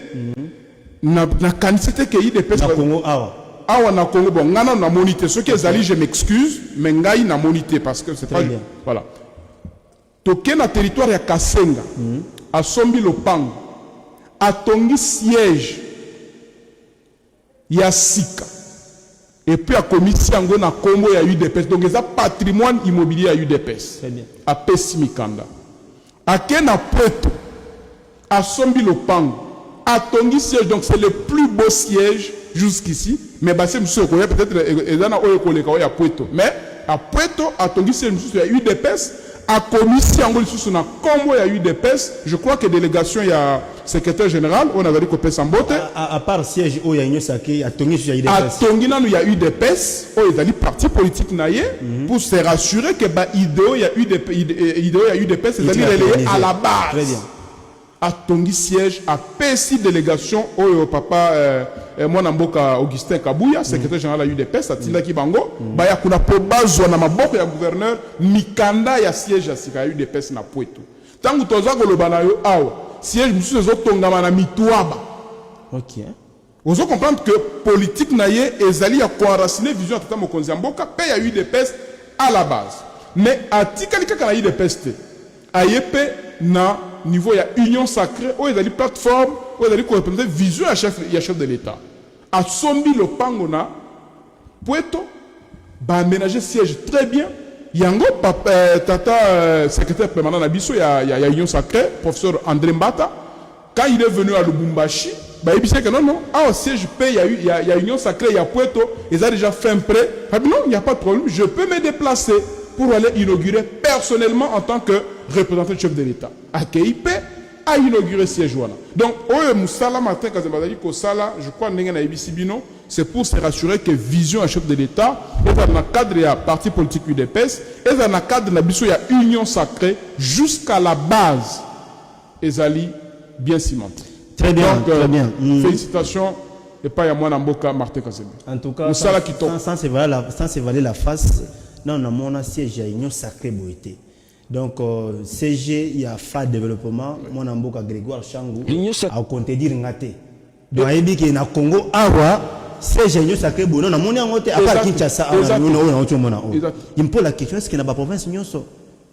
Na quantité que UDPS na Congo awa. Awa na Congo bon ngana na monité ce qui ezali je m'excuse mais ngai na monité parce que c'est pas bien. Voilà. Toké na territoire ya Kasenga a sombi lopango a tongi siège ya sika. Et puis à commission na Congo ya UDPS donc ça patrimoine immobilier à UDPS. Très bien. À Pessimikanda. À Kena Puerto à Sombi Lopango à Tongi siège donc c'est le plus beau siège jusqu'ici mais bah c'est monsieur peut-être ezana oyo koleka ya Puerto mais à Puerto à Tongi siège monsieur ya UDPS à commission ngoli sous na Congo ya UDPS je crois que délégation ya secrétaire général on a dit que Sambote à part siège au ya Union sacrée à Tongi sur UDPS. À Tongi nanu ya UDPS o ezali parti politique naie pour se rassurer que ba idéo ya UDPS ezali relayé à la base. Très bien. À Tongi siège à PSI délégation au papa mon amboka Augustin Kabouya secrétaire général à UDPS atinda ki bango ba ya kuna po bazwa na maboko ya gouverneur mikanda ya siège ya UDPS na Puerto. Tangu toza koloba na yo awa siège mususu ezotongama na Mitwaba. OK. Vous comprenez que politique naïe ezali a enraciné vision tata mokonzi mboka pe ya eu des pestes à la base. Mais à tikalika kana eu des pestes ayepe na niveau ya union sacrée ou ezali plateforme ou ezali ko représenter vision ya chef de l'État. A sombi le pango na Puerto ba aménager siège très bien. Yango tata secrétaire permanent na biso ya union sacrée professeur André Mbata quand il est venu à Lubumbashi bah il dit que non au siège il y a union sacrée il y a Puerto ils ont déjà fait un prêt non il n'y a pas de problème je peux me déplacer pour aller inaugurer personnellement en tant que représentant du chef de l'État à KIP a inauguré siège wana donc oyo musala Martin Kazembazali ko sala je crois ndenge na ibisi bino c'est pour se rassurer que vision à chef de l'État est dans le cadre de la parti politique UDPS et dans le cadre de la biso ya union sacrée jusqu'à la base ezali bien cimenté. Très bien, donc, très bien. Félicitations et pas à moi Namboka Martin Kazembe. En tout cas, sans se valer la face, non, on a siège à union sacrée boité. Donc, CG, il y a FA développement, mon Namboka Grégoire Changou, a compté dire ngate. Donc, il y a Congo, Awa, siège à union sacrée boité, non, on a monté à part Kinshasa, il me pose la question, est-ce qu'il n'y a pas province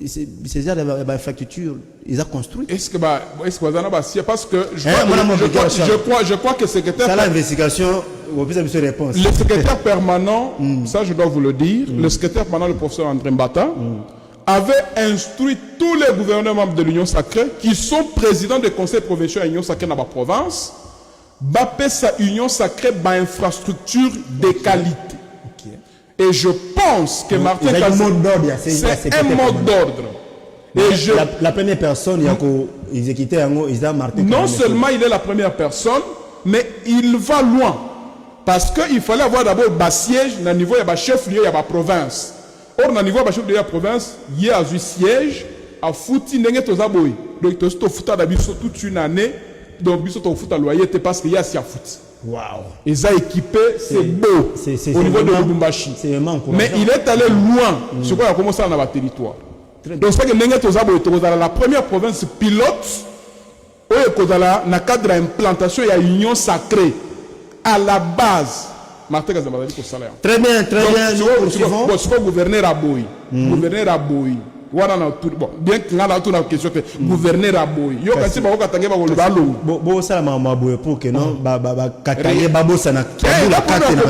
ces infrastructures, ils ont construit. Est-ce que parce que je crois que le secrétaire. Ça l'investigation, réponse. Le secrétaire permanent, ça je dois vous le dire, le secrétaire permanent, le professeur André Mbata, avait instruit tous les gouverneurs membres de l'Union sacrée qui sont présidents des conseils provinciaux à l'Union sacrée dans la province, bapé sa Union sacrée par infrastructure de qualité. Et je pense que Martin Kazembe, c'est un mode d'ordre. La première personne, ils ont Martin non seulement il est la première personne, mais il va loin. Parce qu'il fallait avoir d'abord un siège au niveau de la chef-lieu de la province. Or, au niveau de la chef-lieu de la province, il y a un siège à Fouti Nengue-Tozaboui. Donc, tu as fait toute une année, donc tu as fait loyer parce qu'il y a un Fouti. Wow. Ils ont équipé, c'est beau au niveau de Lubumbashi. Mais il est allé loin sur quoi il a commencé dans le territoire. Donc c'est que la première province pilote dans le cadre d'implantation il y a union sacrée à la base. Martin Kazembazali ko salaire. Très bien, très bien. Nous poursuivons. Bon, gouverneur Aboy. Gouverneur Aboy. Bien que là tout la question que gouverneur Aboy yo kasi ba ko katange ba ko lobalo bo sala ma Aboy pour que non ba katange babo sana kabula kate na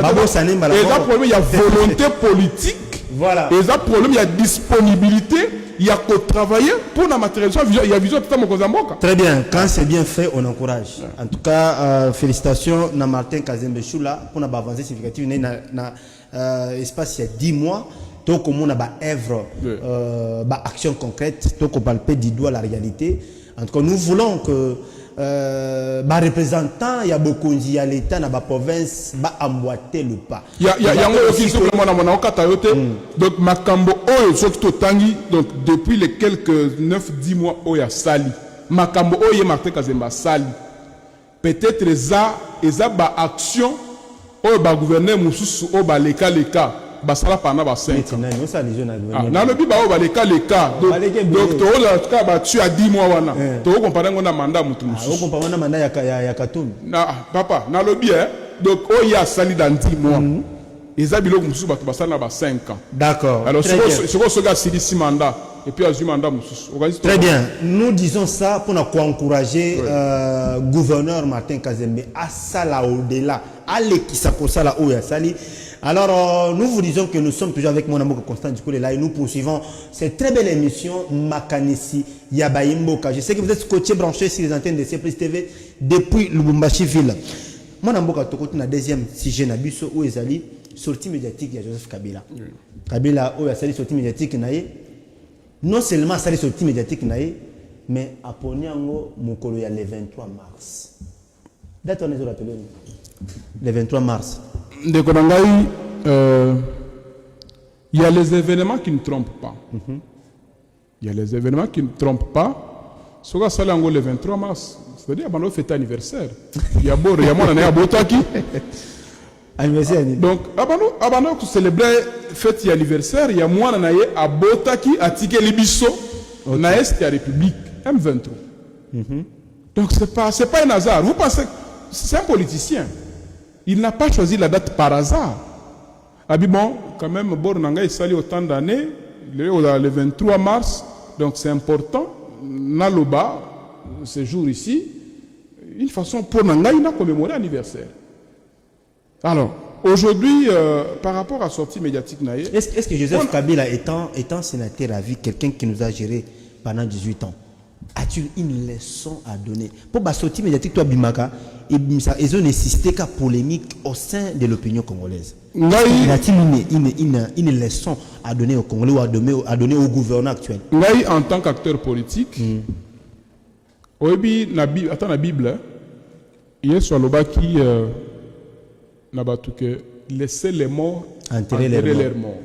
babo sana mbala et là problème il y a volonté politique voilà et là problème il y a disponibilité il y a qu'à travailler pour la matérialisation il y a vision tout mon mboka. Très bien, quand c'est bien fait on encourage. En tout cas félicitations na Martin Kazembe Choula pour na avancée significative na espace il y a 10 mois. Donc, on a une œuvre, une action concrète, donc on palpe du doigt la réalité. En tout cas, nous voulons que les représentants, il y a beaucoup de l'État dans la province, emboîter le pas. Il y a un qui donc Makambo donc depuis les quelques 9-10 mois, il y a Sali. Makambo Oye Martin Kazemba Sali. Peut-être ça, il y a une action, il y a un gouverneur Moussous, il y a leka. Basala pendant 5 ans. Dans le biba les cas donc tu as 10 mois wana to comparer on a mandat mutu musu on compare mandat ya Katumbi papa na le bien donc oh il y a sali dans 10 mois ils a biloko musu bato basala na 5 ans. D'accord. Alors ce gars c'est 6 mandats et puis a mandat musu. Très bien, nous disons ça pour encourager gouverneur Martin Kazembe à sala au-delà à l'équipe pour sala o ya sali. Alors, nous vous disons que nous sommes toujours avec mon amour Constant du coup là et nous poursuivons cette très belle émission Makanisi Yabaimboka. Je sais que vous êtes scotché branché sur les antennes de CPS TV depuis Lubumbashi ville. Mon amour Tokoti na deuxième sujet na biso où ezali sortie médiatique de Joseph Kabila. Kabila où ezali sortie médiatique naie non seulement sali sortie médiatique naie mais aponiango mukolo ya le 23 mars. Date on est rappelé le 23 mars. Il y a les événements qui ne trompent pas. Il y a les événements qui ne trompent pas. Ce que ça le 23 mars, c'est-à-dire que c'est fête anniversaire. Il y a beau, il y a mon année à Botaki. Anniversaire. Donc, avant de célébrer fête anniversaire, il y a moi année à Botaki, à Tikelibiso, na Est de la République M23. Donc c'est pas un hasard. Vous pensez c'est un politicien. Il n'a pas choisi la date par hasard. Ah bon, quand même, Bornanga est sali autant d'années, le 23 mars, donc c'est important. Naloba, ce jour ici, une façon pour Nanga, il a commémoré l'anniversaire. Alors, aujourd'hui, par rapport à la sortie médiatique, est-ce que Joseph Kabila, étant sénateur à vie, quelqu'un qui nous a géré pendant 18 ans, a-t-il une leçon à donner? Pour la sortie médiatique, toi, Bimaka, ils ont insisté qu'à polémique au sein de l'opinion congolaise. A-t-il une leçon à donner aux Congolais ou à donner au gouvernement actuel? En tant qu'acteur politique, attends la Bible, il y a sur le bas qui laisser les morts enterrer leurs morts.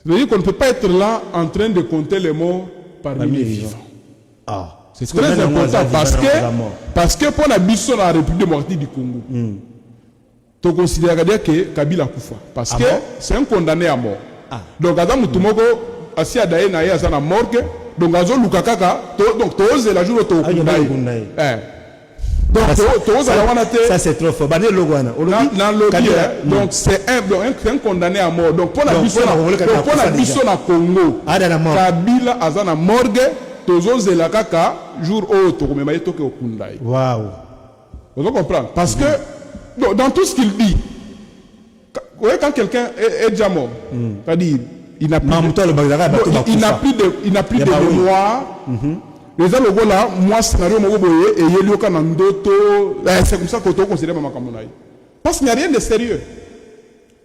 C'est-à-dire qu'on ne peut pas être là en train de compter les morts parmi les vivants. C'est très important parce que pour la mission de la République démocratique du Congo, tu considères que Kabila Koufa. Parce que c'est un condamné à mort. Donc, Adam Moutoumoko, assis à Daïna et à la morgue, donc, Azol Lukakaka, donc, tu oses la journée au Kundaï. Donc, ça c'est trop fort. Donc, c'est un condamné à mort. Donc, pour la mission à Congo, Kabila Azana morgue, Tozo Zelakaka, jour au Tokomemaye Toke au Kundaï. Waouh! Vous comprenez? Parce que dans tout ce qu'il dit, quand quelqu'un est déjà mort, c'est-à-dire, il n'a plus de mémoire. Les gens le là, moi, scénario, et c'est comme ça qu'on considère Maman Kamonaï. Parce qu'il n'y a rien de sérieux.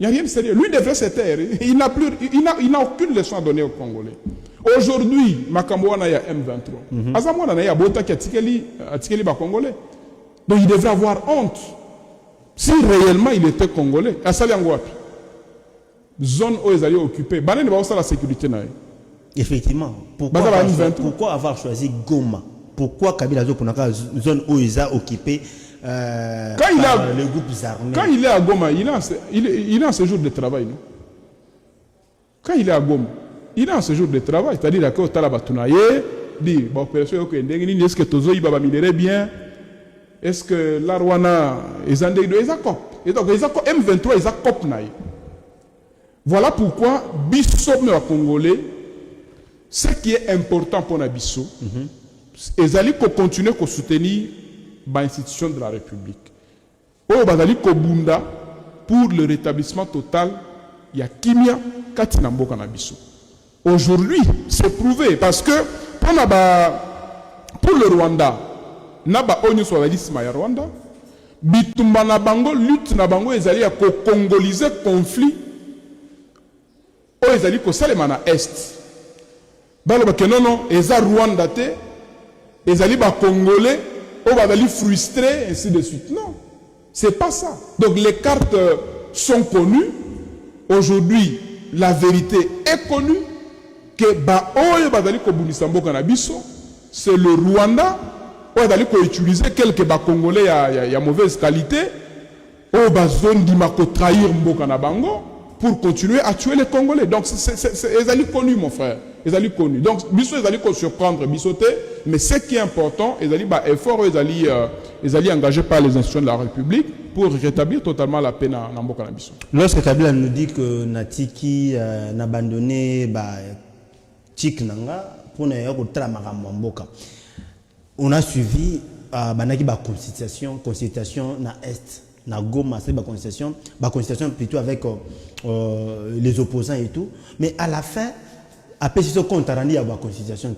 Il n'y a rien de sérieux. Lui devrait se taire. Il n'a aucune leçon à donner aux Congolais. Aujourd'hui, Makamboana y a M23. Azamwana y a Bota qui a tikeli Congolais. Donc il devrait avoir honte. Si réellement il était Congolais, à Saliangouapi, zone où ils allaient occuper, Bané ne va pas la sécurité. Effectivement. Pourquoi avoir choisi Goma? Pourquoi Kabila Zopunaka, zone où ils ont occupé les groupes armés? Quand il est à Goma, il a un séjour de travail. Non? Quand il est à Goma, il a un séjour de travail. C'est-à-dire que Talabatunaye dit est-ce que Tozo Ibaba minerait bien? Est-ce que l'Arwana est en Ezakop? Et donc, M23 Ezakop Naï. Voilà pourquoi Bissot me Congolais, ce qui est important pour Nabisso, ils allaient continuer à soutenir l'institution de la République. Ils allaient Bunda pour le rétablissement total, il y a Kimia Katinambo Kanabisso. Aujourd'hui, c'est prouvé parce que pour le Rwanda, Naba Onyo sur la liste Maya Rwanda, Bitumba Nabango, lutte Nabango, ils allaient congoliser conflit, ils allaient Salemana Est. Non, ils allaient Rwanda, ils allaient Congolais, ils allaient frustrés, ainsi de suite. Non, c'est pas ça. Donc les cartes sont connues. Aujourd'hui, la vérité est connue. Que c'est le Rwanda où ils utiliser quelques Congolais à mauvaise qualité où trahir Mbokanabango pour continuer à tuer les Congolais. Donc ils allaient connus, mon frère. Ils allaient connus. Donc Bisso ils allaient surprendre Bissoté, mais ce qui est important, ils allaient effort, ils allaient engager par les institutions de la République pour rétablir totalement la paix dans Mbokanabisso. Lorsque Kabila nous dit que Natiki n'a abandonné Nanga pour ne pas Mboka. On a suivi la consultation na Est, na Goma, c'est la consultation plutôt avec les opposants et tout. Mais à la fin, après ce qu'on a rendu à la consultation,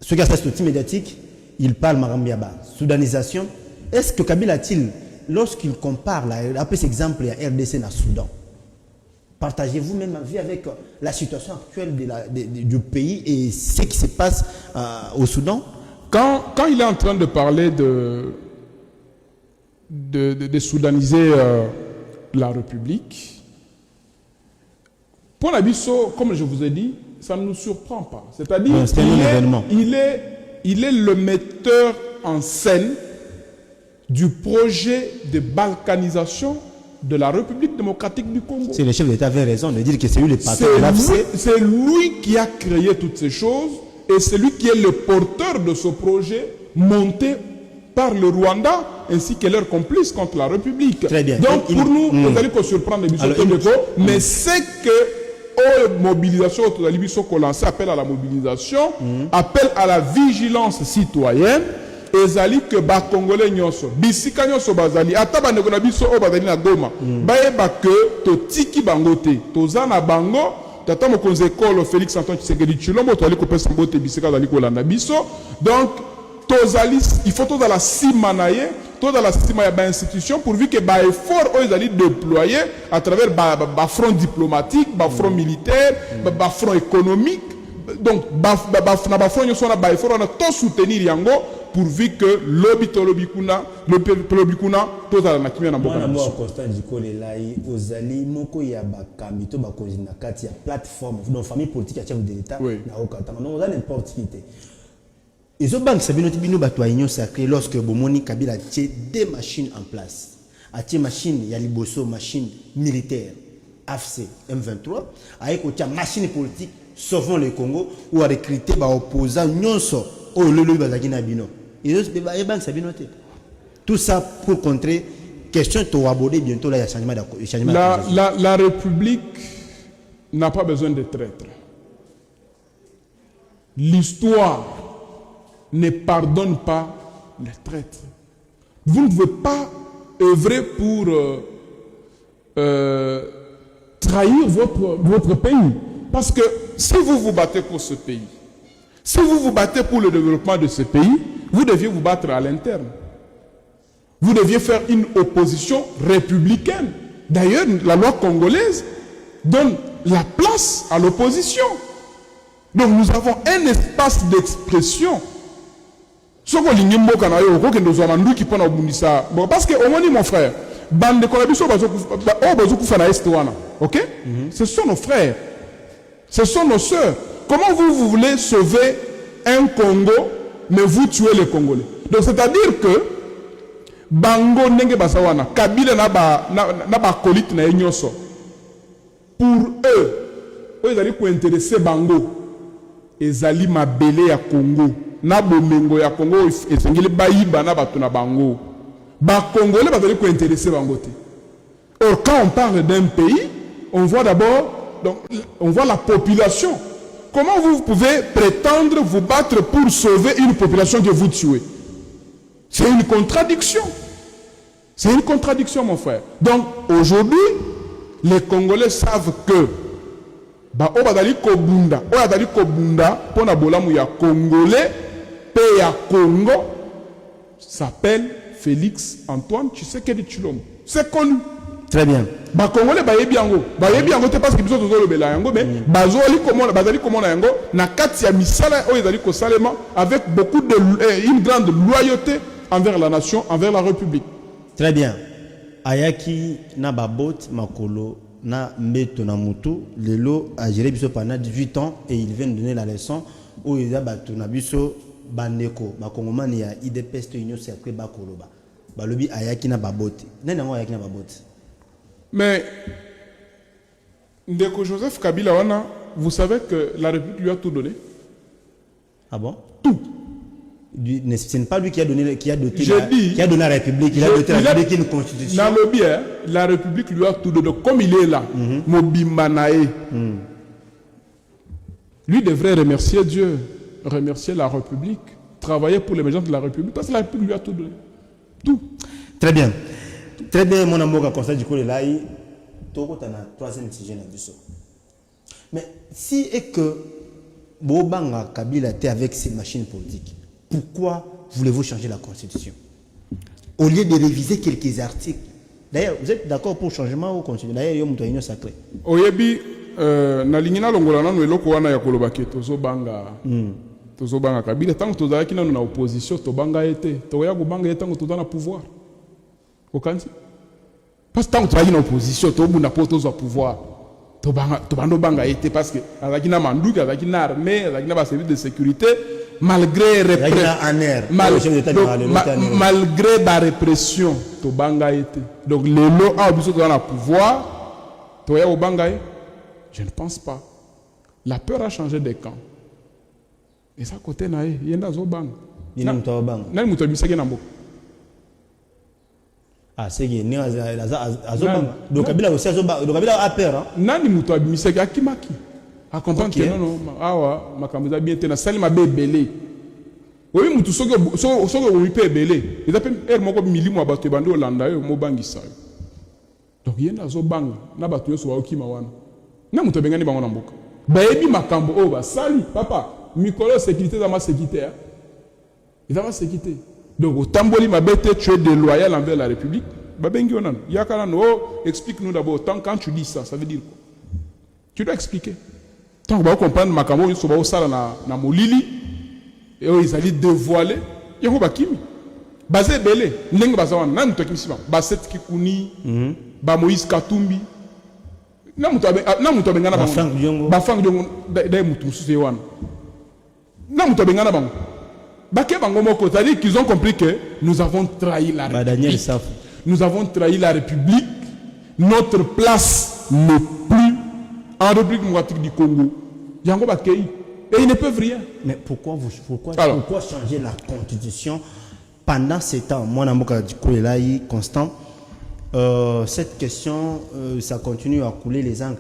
ce qui a fait médiatique, il parle Marambiaba. Soudanisation. Est-ce que Kabila a-t-il, lorsqu'il compare, après cet exemple, il y a RDC na Soudan, partagez-vous même avis avec la situation actuelle du pays et ce qui se passe au Soudan? Quand il est en train de parler de soudaniser la République, pour Nabisso, comme je vous ai dit, ça ne nous surprend pas. C'est-à-dire qu'il est le metteur en scène du projet de balkanisation de la République démocratique du Congo. C'est le chef d'État avait raison de dire que c'est lui le patron. C'est lui qui a créé toutes ces choses et c'est lui qui est le porteur de ce projet monté par le Rwanda ainsi que leurs complices contre la République. Très bien. Donc pour nous, vous allez surprendre mais c'est que mobilisation, appel à la mobilisation, appel à la vigilance citoyenne, ezali que ba congolais nyonso bisika nyonso bazali ata bandeko na biso o bazali na Goma bayeba que totiki bango te toza na bango tata mokonzi ekolo Félix Antoine Tshisekedi Tshilombo toali kopesa mbote bisika zali kolanda biso donc tozali il faut toza la sima na ye toza la sima ya ba institution pourvu que ba effort o ezali déployer à travers ba front diplomatique ba front militaire ba front économique donc na ba front nyonso na ba effort na to soutenir yango pourvu que lobby kuna tozala na kimia na mboka na biso. Constant Dikole lai ozali moko ya bakambi to bakonzi na kati ya plateforme dans famille politique ya chef de l'État na okatanga non ozali n'importe qui te. Izo bank sabinoti bino bato ya union sacrée lorsque bomoni Kabila tie des machines en place. Atie machine ya liboso machine militaire AFC M23 ayeko tia machine politique sauvons le Congo ou à recruter ba opposants nyonso o lelo bazaki na bino. Tout ça pour contrer question to aborder bientôt là il y a changement la République n'a pas besoin de traîtres. L'histoire ne pardonne pas les traîtres. Vous ne pouvez pas œuvrer pour trahir votre pays. Parce que si vous vous battez pour ce pays, si vous vous battez pour le développement de ce pays, vous deviez vous battre à l'interne. Vous deviez faire une opposition républicaine. D'ailleurs, la loi congolaise donne la place à l'opposition. Donc nous avons un espace d'expression. Parce que, au moins, mon frère, ok? Ce sont nos frères. Ce sont nos sœurs. Comment vous voulez sauver un Congo, mais vous tuez les Congolais? Donc c'est-à-dire que Bango Nenge Basawana, Kabila na ba colite na enyoso. Pour eux, ils allaient pour intéresser Bango. Ils allaient mabele ya Congo. Na bomengo ya Congo, ils allaient baïba na batuna Bango. Ba Congolais ils allaient pour intéresser Bango. Or quand on parle d'un pays, on voit d'abord, donc on voit la population. Comment vous pouvez prétendre vous battre pour sauver une population que vous tuez? C'est une contradiction. C'est une contradiction, mon frère. Donc, aujourd'hui, les Congolais savent que pour la Congolais, pays Congo, s'appelle Félix Antoine Tshisekedi Tshilombo. C'est connu. Très bien. Ba Congolais bayebiango te parce que biso tozolo bela yango mais bazoli comment na yango na kati ya misala o ezali ko salema avec beaucoup de une grande loyauté envers la nation, envers la République. Très bien. Ayaki na babot makolo na mbeto na mutu lelo a géré biso pendant 18 ans et il vient de donner la leçon où il a battu na biso bandeko bakongomani ya IDPS to union sacrée bakoloba. Balobi ayaki na babot. Nani ngo ayaki na babot? Mais, Ndeko Joseph Kabila wana, vous savez que la République lui a tout donné. Ah bon? Tout. Ce n'est pas lui qui a donné, qui a donné la République, il a doté la République une constitution. Dans le bien, la République lui a tout donné. Comme il est là, Mobimanae, lui devrait remercier Dieu, remercier la République, travailler pour les gens de la République, parce que la République lui a tout donné. Tout. Très bien. Très bien, mon amour, comme ça, du coup, là, tu as un troisième sujet. Mais si est que Bobanga Kabila était avec ses machines politiques, pourquoi voulez-vous changer la Constitution? Au lieu de réviser quelques articles. D'ailleurs, vous êtes d'accord pour le changement ou continuer? D'ailleurs, il y a une union sacrée. Oyebi, na lingina longolana no eloko wana ya kolobaki tozobanga Kabila tant que tozalaki nanu na opposition tobanga ete toya kubanga ete tant que tozana pouvoir. Okanzi? Parce que tant que tu as une opposition, tu as un pouvoir. Tu as banga été parce que tu as une armée, tu as un service de sécurité, malgré la répression, tu as banga été. Donc les lois ont besoin de pouvoir, tu as banga. Je ne pense pas. La peur a changé de camp. Et ça côté nae, il y a un bang. Ah, c'est que ni azobanga. Donc Kabila aussi azobanga. Donc Kabila a peur. Nani muto abimisaki akimaki. A comprendre que non awa makambo za bien te na sali mabe belé. Oui mutu soki omipe belé. Ils appellent er moko milimo abato bandi Olanda yo mo bangisa yo. Donc yena azobanga na bato yo so ba okima wana. Na muto bengani bango na mboka. Bayebi makambo o ba sali papa mikolo sécurité za ma sécurité. Ils ont sécurité. Donc, au Tamboli, tu es déloyal envers la République. Explique-nous d'abord. Quand tu dis ça, ça veut dire quoi? Tu dois expliquer. Tant que tu comprends, Makamo, ils sont dans Molili, et ils allaient dévoiler. Il y a un kimi. Basé belé. N'eng bazawan. Nan to kimi siba. Baset Kikouni. Ba Moïse Katumbi. Na muto bengana bango. Ba Frank Diongo. Dai mutu susewan. Na muto bengana bango. C'est-à-dire qu'ils ont compris que nous avons trahi la République. Nous avons trahi la République. Notre place n'est plus en République démocratique du Congo. Et ils ne peuvent rien. Mais pourquoi changer la constitution pendant ces temps? Moi, constant. Cette question, ça continue à couler les ans.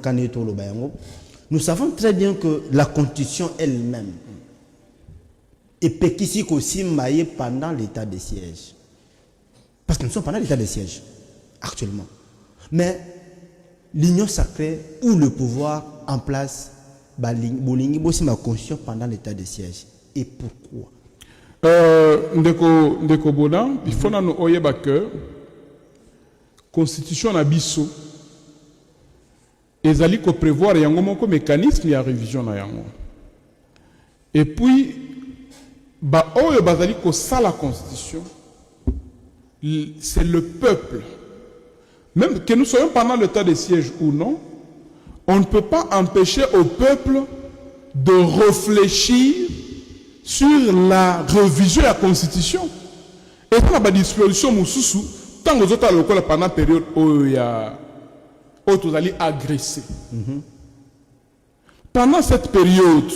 Nous savons très bien que la constitution elle-même et Pekisi aussi maillé pendant l'état de siège. Parce que nous sommes pendant l'état de siège, actuellement. Mais l'union sacrée ou le pouvoir en place, Bolingi aussi ma conscience pendant l'état de siège. Et pourquoi? Ndeko Bona, il faut nous oyeba que constitution nabiso ezali ko prévoir yango moko mécanisme ya révision na yango. Et puis oyo bazali ko sa la constitution, c'est le peuple. Même que nous soyons pendant l'état de siège ou non, on ne peut pas empêcher au peuple de réfléchir sur la révision de la constitution. Et pour la disposition moussoussou, tant que vous êtes pendant la période où il y a vous allez agresser. Pendant cette période,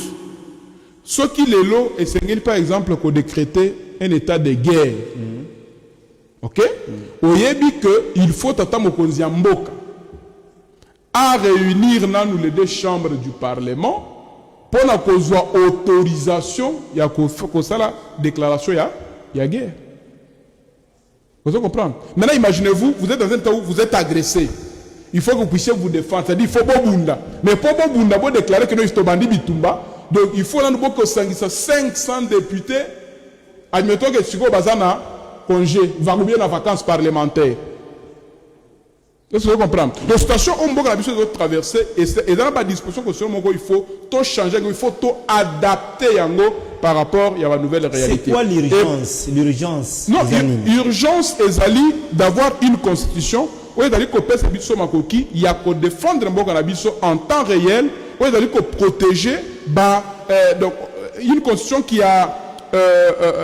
ce qui est là, et c'est par exemple qu'on décrétait un état de guerre. Ok? Au yebi que il faut attendre Mokonzi Mboka à réunir nous les deux chambres du Parlement pour avoir autorisation, il y a la déclaration, il y a guerre. Vous comprenez? Maintenant, imaginez-vous, vous êtes dans un temps où vous êtes agressé. Il faut que vous puissiez vous défendre. C'est-à-dire qu'il faut Bobunda. Mais pour Bobunda, vous déclarer que nous sommes bandits Bitumba. Donc il faut là nous que 500 députés. Admettons que tu vas bazana congé, va bien en vacances parlementaires. Est-ce que vous comprenez? La situation où on a besoin de traverser et dans la disposition que il faut tout changer, il faut tout adapter par rapport à la nouvelle réalité. C'est quoi l'urgence? L'urgence. Non, l'urgence est d'avoir une constitution où il y a qu'à défendre en temps réel, où il y a qu'à protéger donc, une constitution qui a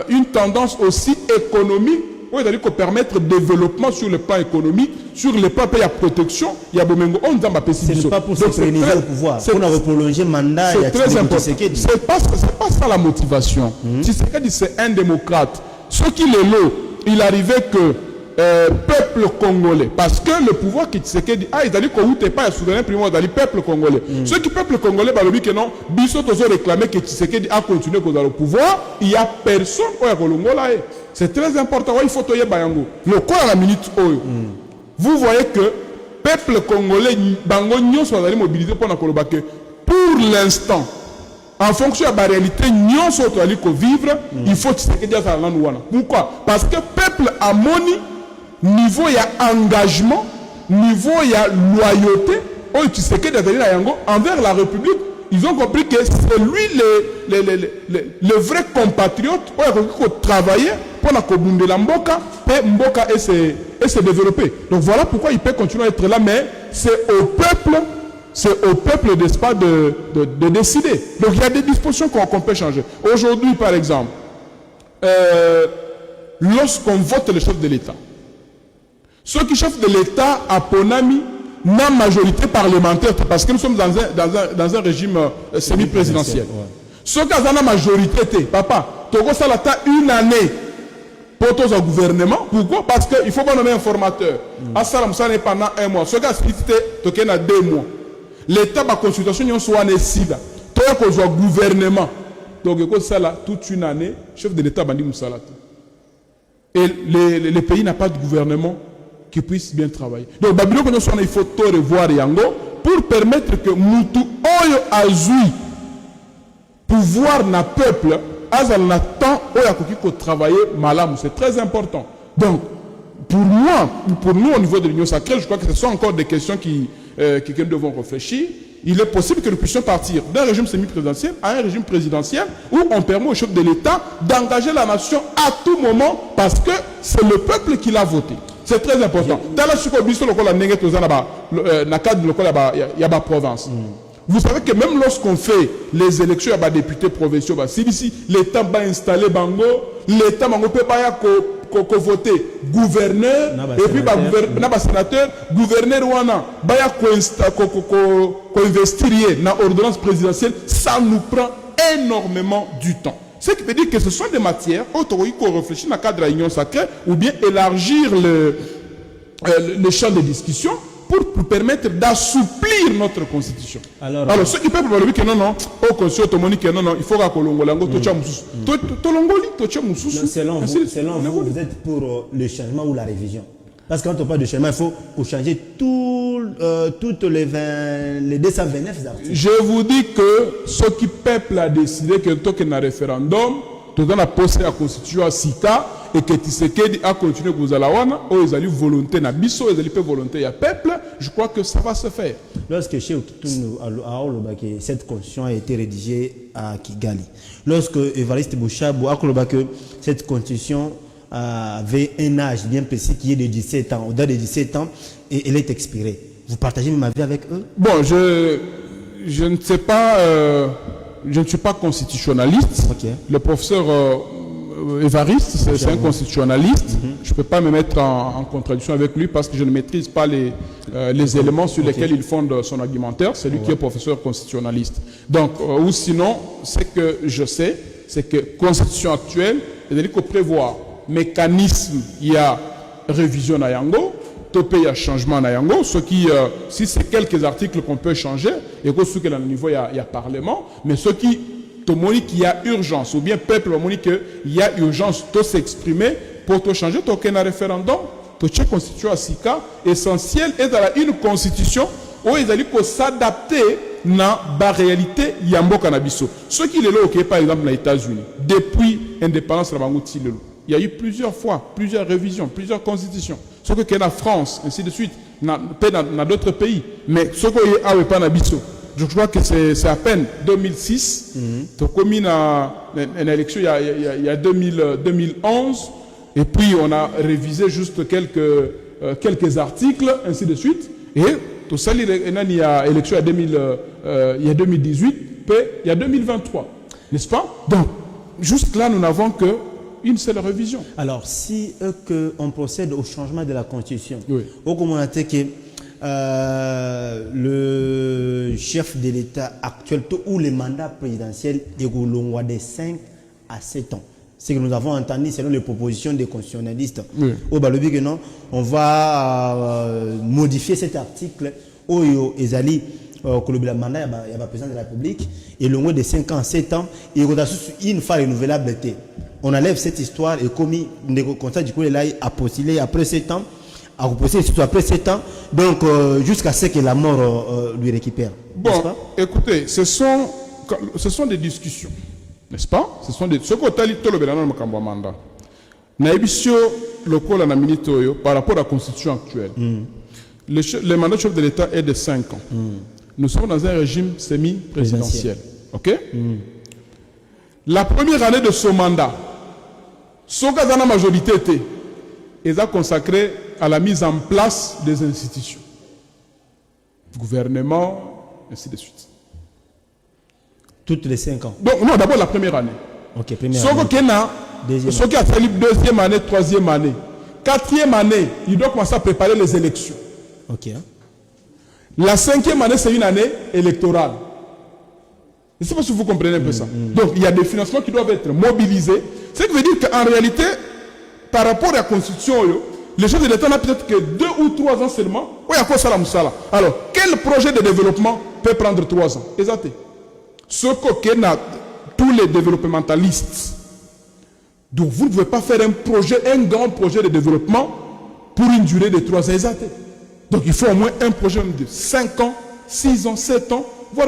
une tendance aussi économique, où il y a qu'à permettre le développement sur le plan économique, sur le plan de la protection. Il y a Bomengo, on n'a pas c'est pas pour se pérenniser le pouvoir, c'est pour prolonger le mandat. C'est très important. C'est pas ça la motivation. Tshisekedi, c'est un démocrate. Ce qu'il est là, il arrivait que peuple congolais, parce que le pouvoir qui Tshisekedi a, il a dit qu'on n'était pas souverain primaire, il a dit peuple congolais. Ce qui peuple congolais, bah, le dit que non, Bisso Tozo réclamé que Tshisekedi a continué dans le pouvoir, il n'y a personne qui a là. C'est très important. Il faut toyer Bayango. Le corps à la minute, vous voyez que peuple congolais, Bango Nyon sont mobilisés pour la Kolobake. Pour l'instant, en fonction de la réalité, Nyon sont vivre, il faut que Tshisekedi a sa langue. Pourquoi? Parce que peuple a moni niveau il y a engagement, niveau il y a loyauté, envers la République. Ils ont compris que c'est lui le vrai compatriote qui a travaillé pour la commune de la Mboka et se développer. Donc voilà pourquoi il peut continuer à être là, mais c'est au peuple, n'est-ce pas, de décider. Donc il y a des dispositions qu'on peut changer. Aujourd'hui, par exemple, lorsqu'on vote le chef de l'État, ceux qui chef de l'État à Ponami n'a majorité parlementaire parce que nous sommes dans un régime semi-présidentiel. Ceux qui ont la majorité, papa, Togo Salata une année pour tous au gouvernement. Pourquoi? Parce qu'il faut pas nommer un formateur. À ça, ça n'est pendant 1 mois. Ce gars, c'est 2 mois. L'État, la consultation, il soit en SIDA. Toi, qu'on soit gouvernement. Donc, ça là, toute une année, chef de l'État, bandi Moussala. Et le pays n'a pas de gouvernement qui puisse bien travailler. Donc, Babylone, il faut tout revoir Yango pour permettre que Moutou Oyo Azui pouvoir na peuple azal na temps oyo akoko travailler malam, c'est très important. Donc pour moi, pour nous au niveau de l'Union sacrée, je crois que ce sont encore des questions qui nous devons réfléchir. Il est possible que nous puissions partir d'un régime semi-présidentiel à un régime présidentiel où on permet au chef de l'État d'engager la nation à tout moment parce que c'est le peuple qui l'a voté. C'est très important. Dans la supervision locale, na cadre local, il y a la province. Vous savez que même lorsqu'on fait les élections, il y a des députés provinciaux. Si ici, l'État va installer Bango, l'État ne peut pas voter gouverneur, et puis sénateur, gouverneur va investir dans l'ordonnance présidentielle, ça nous prend énormément du temps. Ce qui veut dire que ce sont des matières autorisées qu'on réfléchit dans le cadre de l'Union sacrée ou bien élargir le champ de discussion pour permettre d'assouplir notre constitution. Alors ceux qui peuvent dire que non, au constitution, il faut que selon vous, vous êtes pour le changement ou la révision. Parce que quand on parle de changement, il faut changer toutes les 229 articles. Je vous dis que ce qui peuple a décidé que tout un référendum, tout a posé la constitution à Sika et que Tshisekedi a continué pour Zalawana, où ils ont volonté na biso, ils ont volonté à peuple, je crois que ça va se faire. Lorsque chez cette constitution a été rédigée à Kigali, lorsque Evariste Bouchabou a dit que cette constitution avait un âge bien précis qui est de 17 ans, au-delà de 17 ans, et elle est expirée. Vous partagez ma vie avec eux? Bon, je ne sais pas, je ne suis pas constitutionnaliste. Okay. Le professeur Évariste, c'est un constitutionnaliste. Je ne peux pas me mettre en contradiction avec lui parce que je ne maîtrise pas les éléments sur lesquels il fonde son argumentaire. C'est lui qui est professeur constitutionnaliste. Donc, ou sinon, ce que je sais, c'est que la constitution actuelle, c'est-à-dire qu'on prévoit mécanisme, il y a révision à Yango, il y a changement à Yango, ce qui, si c'est quelques articles qu'on peut changer, et que ce qu'il niveau il y a parlement, mais ce qui, il y a urgence, ou bien peuple, il y a urgence de s'exprimer pour te changer, tu as un référendum, tu as une constitution à Sika, essentiel, et dans une constitution où ils allaient s'adapter à la réalité Yambo Kanabiso. Ce qui est là, par exemple, dans les États-Unis, depuis l'indépendance de la il y a eu plusieurs fois, plusieurs révisions, plusieurs constitutions. Ce que la France, ainsi de suite, dans d'autres pays. Mais ce que y a pas Nabiso, je crois que c'est à peine 2006. Tu as commis une élection il y a 2011. Et puis on a révisé juste quelques articles, ainsi de suite. Et tout ça, il y a élection il y a 2018, puis il y a 2023. N'est-ce pas? Donc, juste là, nous n'avons que une seule révision. Alors, si on procède au changement de la Constitution, au commentaire que le chef de l'État actuel ou le mandat présidentiel est de 5 à 7 ans. C'est que nous avons entendu selon les propositions des constitutionnalistes. Au Balobi que non, on va modifier cet article où Ezali le mandat il y a le président de la République et le moins de 5 ans, 7 ans, et une fois renouvelable. On enlève cette histoire et comme le contrat du coup là a postulé après 7 ans, a reposé surtout après 7 ans, donc jusqu'à ce que la mort lui récupère. Bon, écoutez, ce sont des discussions, n'est-ce pas? Ce sont des... Ce qu'on a dit tout le mandat. Naibisio local na minitoyo par rapport à la constitution actuelle. Le mandat du chef de l'État est de 5 ans. Nous sommes dans un régime semi-présidentiel. Ok? La première année de ce mandat, ce que dans la majorité était, ils ont consacré à la mise en place des institutions. Gouvernement, ainsi de suite. Toutes les 5 ans? Donc, non, d'abord la première année. Ok, première année. Ce qui a fait la deuxième année, troisième année. Quatrième année, il doit commencer à préparer les élections. Ok. La 5e année, c'est une année électorale. Je ne sais pas si vous comprenez un peu ça. Donc, il y a des financements qui doivent être mobilisés. Ce qui veut dire qu'en réalité, par rapport à la constitution, le chef de l'État n'a peut-être que 2 ou 3 ans seulement. Oui, à quoi ça la. Alors, quel projet de développement peut prendre 3 ans? Exact. Ce que tous les développementalistes. Donc, vous ne pouvez pas faire un grand projet de développement pour une durée de 3 ans. Exact. Donc, il faut au moins un projet de 5 ans, 6 ans, 7 ans. Moi,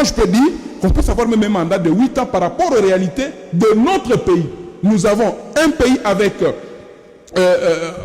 je peux dire qu'on peut avoir même un mandat de 8 ans par rapport aux réalités de notre pays. Nous avons un pays avec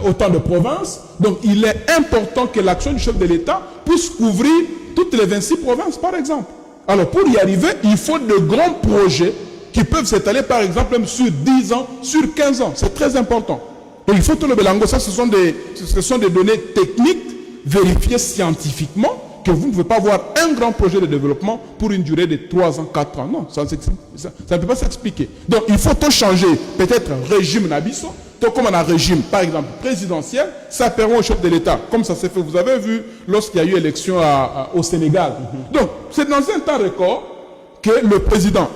autant de provinces. Donc, il est important que l'action du chef de l'État puisse couvrir toutes les 26 provinces, par exemple. Alors, pour y arriver, il faut de grands projets qui peuvent s'étaler, par exemple, même sur 10 ans, sur 15 ans. C'est très important. Donc, il faut tout le Belango. Ça, ce sont des données techniques vérifiées scientifiquement, que vous ne pouvez pas avoir un grand projet de développement pour une durée de 3 ans, 4 ans. Non, ça ne peut pas s'expliquer. Donc, il faut tout changer. Peut-être un régime Nabiso, tout comme un régime, par exemple, présidentiel, ça permet au chef de l'État, comme ça s'est fait. Vous avez vu lorsqu'il y a eu élection au Sénégal. Donc, c'est dans un temps record que le président,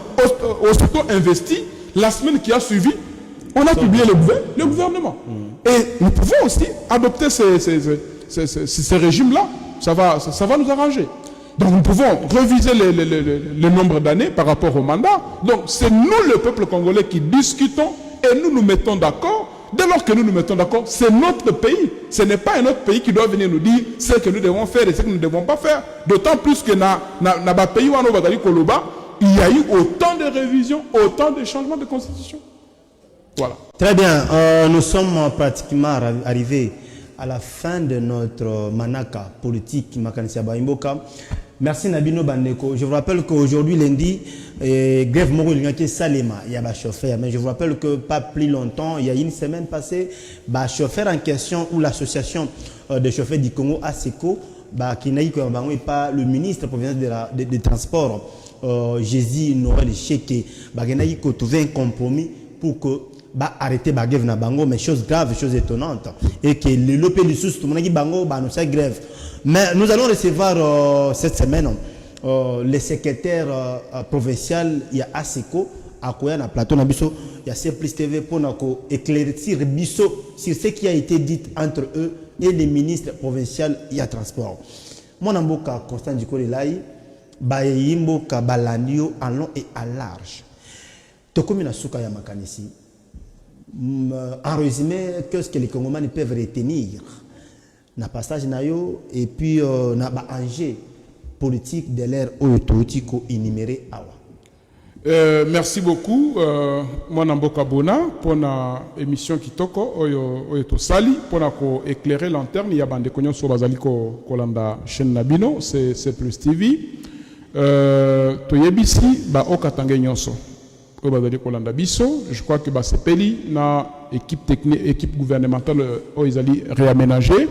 aussitôt investi, la semaine qui a suivi, on a publié le gouvernement. Et nous pouvons aussi adopter ces régimes-là. Ça va nous arranger. Donc nous pouvons reviser le nombre d'années par rapport au mandat. Donc c'est nous, le peuple congolais, qui discutons et nous nous mettons d'accord. Dès lors que nous nous mettons d'accord, c'est notre pays. Ce n'est pas un autre pays qui doit venir nous dire ce que nous devons faire et ce que nous ne devons pas faire. D'autant plus que dans le pays où il y a eu autant de révisions, autant de changements de constitution. Voilà. Très bien. Nous sommes pratiquement arrivés à la fin de notre manaka politique Makanisia Baimboka. Merci Nabino Bandeko. Je vous rappelle qu'aujourd'hui, lundi, grève Moro Lingaki Salema, il y a un chauffeur. Mais je vous rappelle que pas plus longtemps, il y a une semaine passée, un chauffeur en question ou l'association de chauffeurs du Congo, ASECO, qui n'a eu pas le ministre provincial des Transports, Jésus Noël Cheke, qui a trouvé un compromis pour que arrêter la grève na bango, mais chose grave, chose étonnante, et que le lopé du sous tout le monde qui bango nous fait grève. Mais nous allons recevoir cette semaine le secrétaire provincial, il y a ASECO à quoi na plateau na biso, il y a C+ TV pour éclaircir biso sur ce qui a été dit entre eux et les ministres provinciaux il y a transport. Mon amboka Constant Djikolelai bayimboka balandio en long et à large. Tokomi na suka ya makanisi. En résumé, qu'est-ce que les Congolais peuvent retenir na passage nayo et puis na ba enjeu politique de l'ère autotiko énuméré awa. Merci beaucoup moi Namboka Bona pour la émission Kitoko oyo to sali pour na ko éclairer lanterne ya bande konyo so bazali ko kolanda chaîne Nabino c'est Plus TV to yebisi ba okatanga nyonso. Je crois que c'est Peli, na équipe technique, équipe gouvernementale, ils allaient réaménager.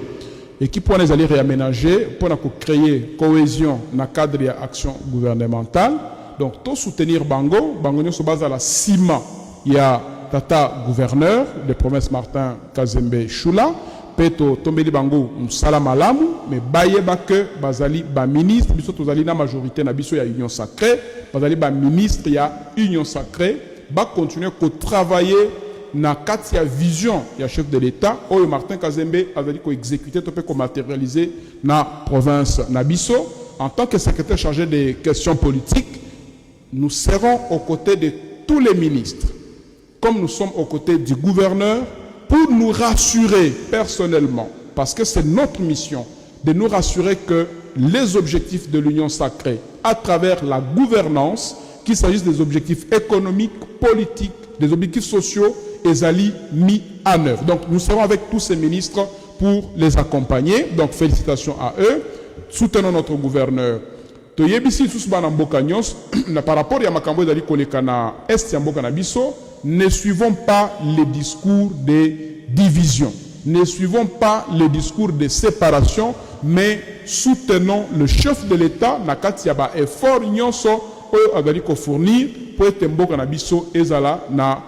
Équipe pour les aller réaménager pour créer cohésion dans le cadre de l'action gouvernementale. Donc, tout soutenir Bango, Bango se base à la CIMA. Il y a Tata gouverneur de province Martin Kazembe Choula. Peto Tombeli Bango Salamalamu, mais Baye Bake, Bazali, ba ministre, biso tozali na majorité na biso ya Union Sacrée, Bazali ba ministre ya Union Sacrée, ba continuer ko travailler na katia vision ya chef de l'État, Oyo Martin Kazembe azali ko exécuter to pe ko matérialiser na province na biso en tant que secrétaire chargé des questions politiques. Nous serons aux côtés de tous les ministres, comme nous sommes aux côtés du gouverneur, pour nous rassurer personnellement, parce que c'est notre mission de nous rassurer que les objectifs de l'Union sacrée, à travers la gouvernance, qu'il s'agisse des objectifs économiques, politiques, des objectifs sociaux, sont mis en œuvre. Donc nous serons avec tous ces ministres pour les accompagner. Donc félicitations à eux. Soutenons notre gouverneur. Par rapport à Makambo Dali Kolekana Est Yamboka Biso, ne suivons pas les discours de division, ne suivons pas les discours de séparation, mais soutenons le chef de l'État, Nakati Yaba effort nyonso oyo azali ko fournir pour ete mboka na biso ezala na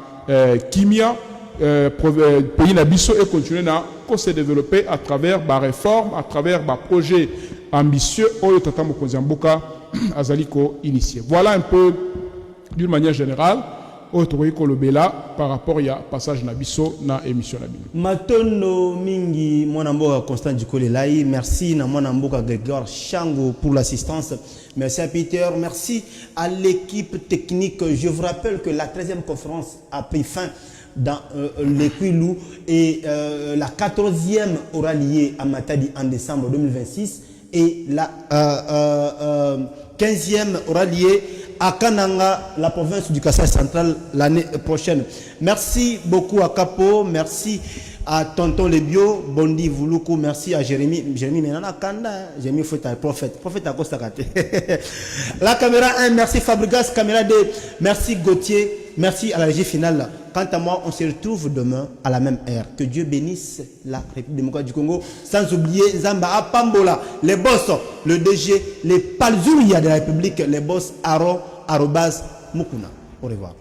kimia pays na biso et continuer na ko se développer à travers ba réforme, à travers ba projet ambitieux oyo tata mokonzi mboka azali ko initier. Voilà un peu d'une manière générale otokoki kolobela par rapport ya passage na biso na émission na bino. Matondo mingi mwana mboka Constant Djikolelai, merci na mwana mboka Grégoire Chango pour l'assistance. Merci à Peter, merci à l'équipe technique. Je vous rappelle que la 13e conférence a pris fin dans les Kouilou et la 14e aura lieu à Matadi en décembre 2026 et la 15e aura lieu à Kananga, la province du Kassai central, l'année prochaine. Merci beaucoup à Capo, merci à Tonton Lebio, Bondi Vouloukou, merci à Jérémy Menana Kanda, Jérémy Foueta, prophète à Costa Kate. La caméra 1, merci Fabregas, caméra 2, merci Gauthier, merci à la régie finale. Quant à moi, on se retrouve demain à la même heure. Que Dieu bénisse la République démocratique du Congo, sans oublier Zamba Apambola, les boss, le DG, les Palzouria de la République, les boss Aaron, Mukuna. Au revoir.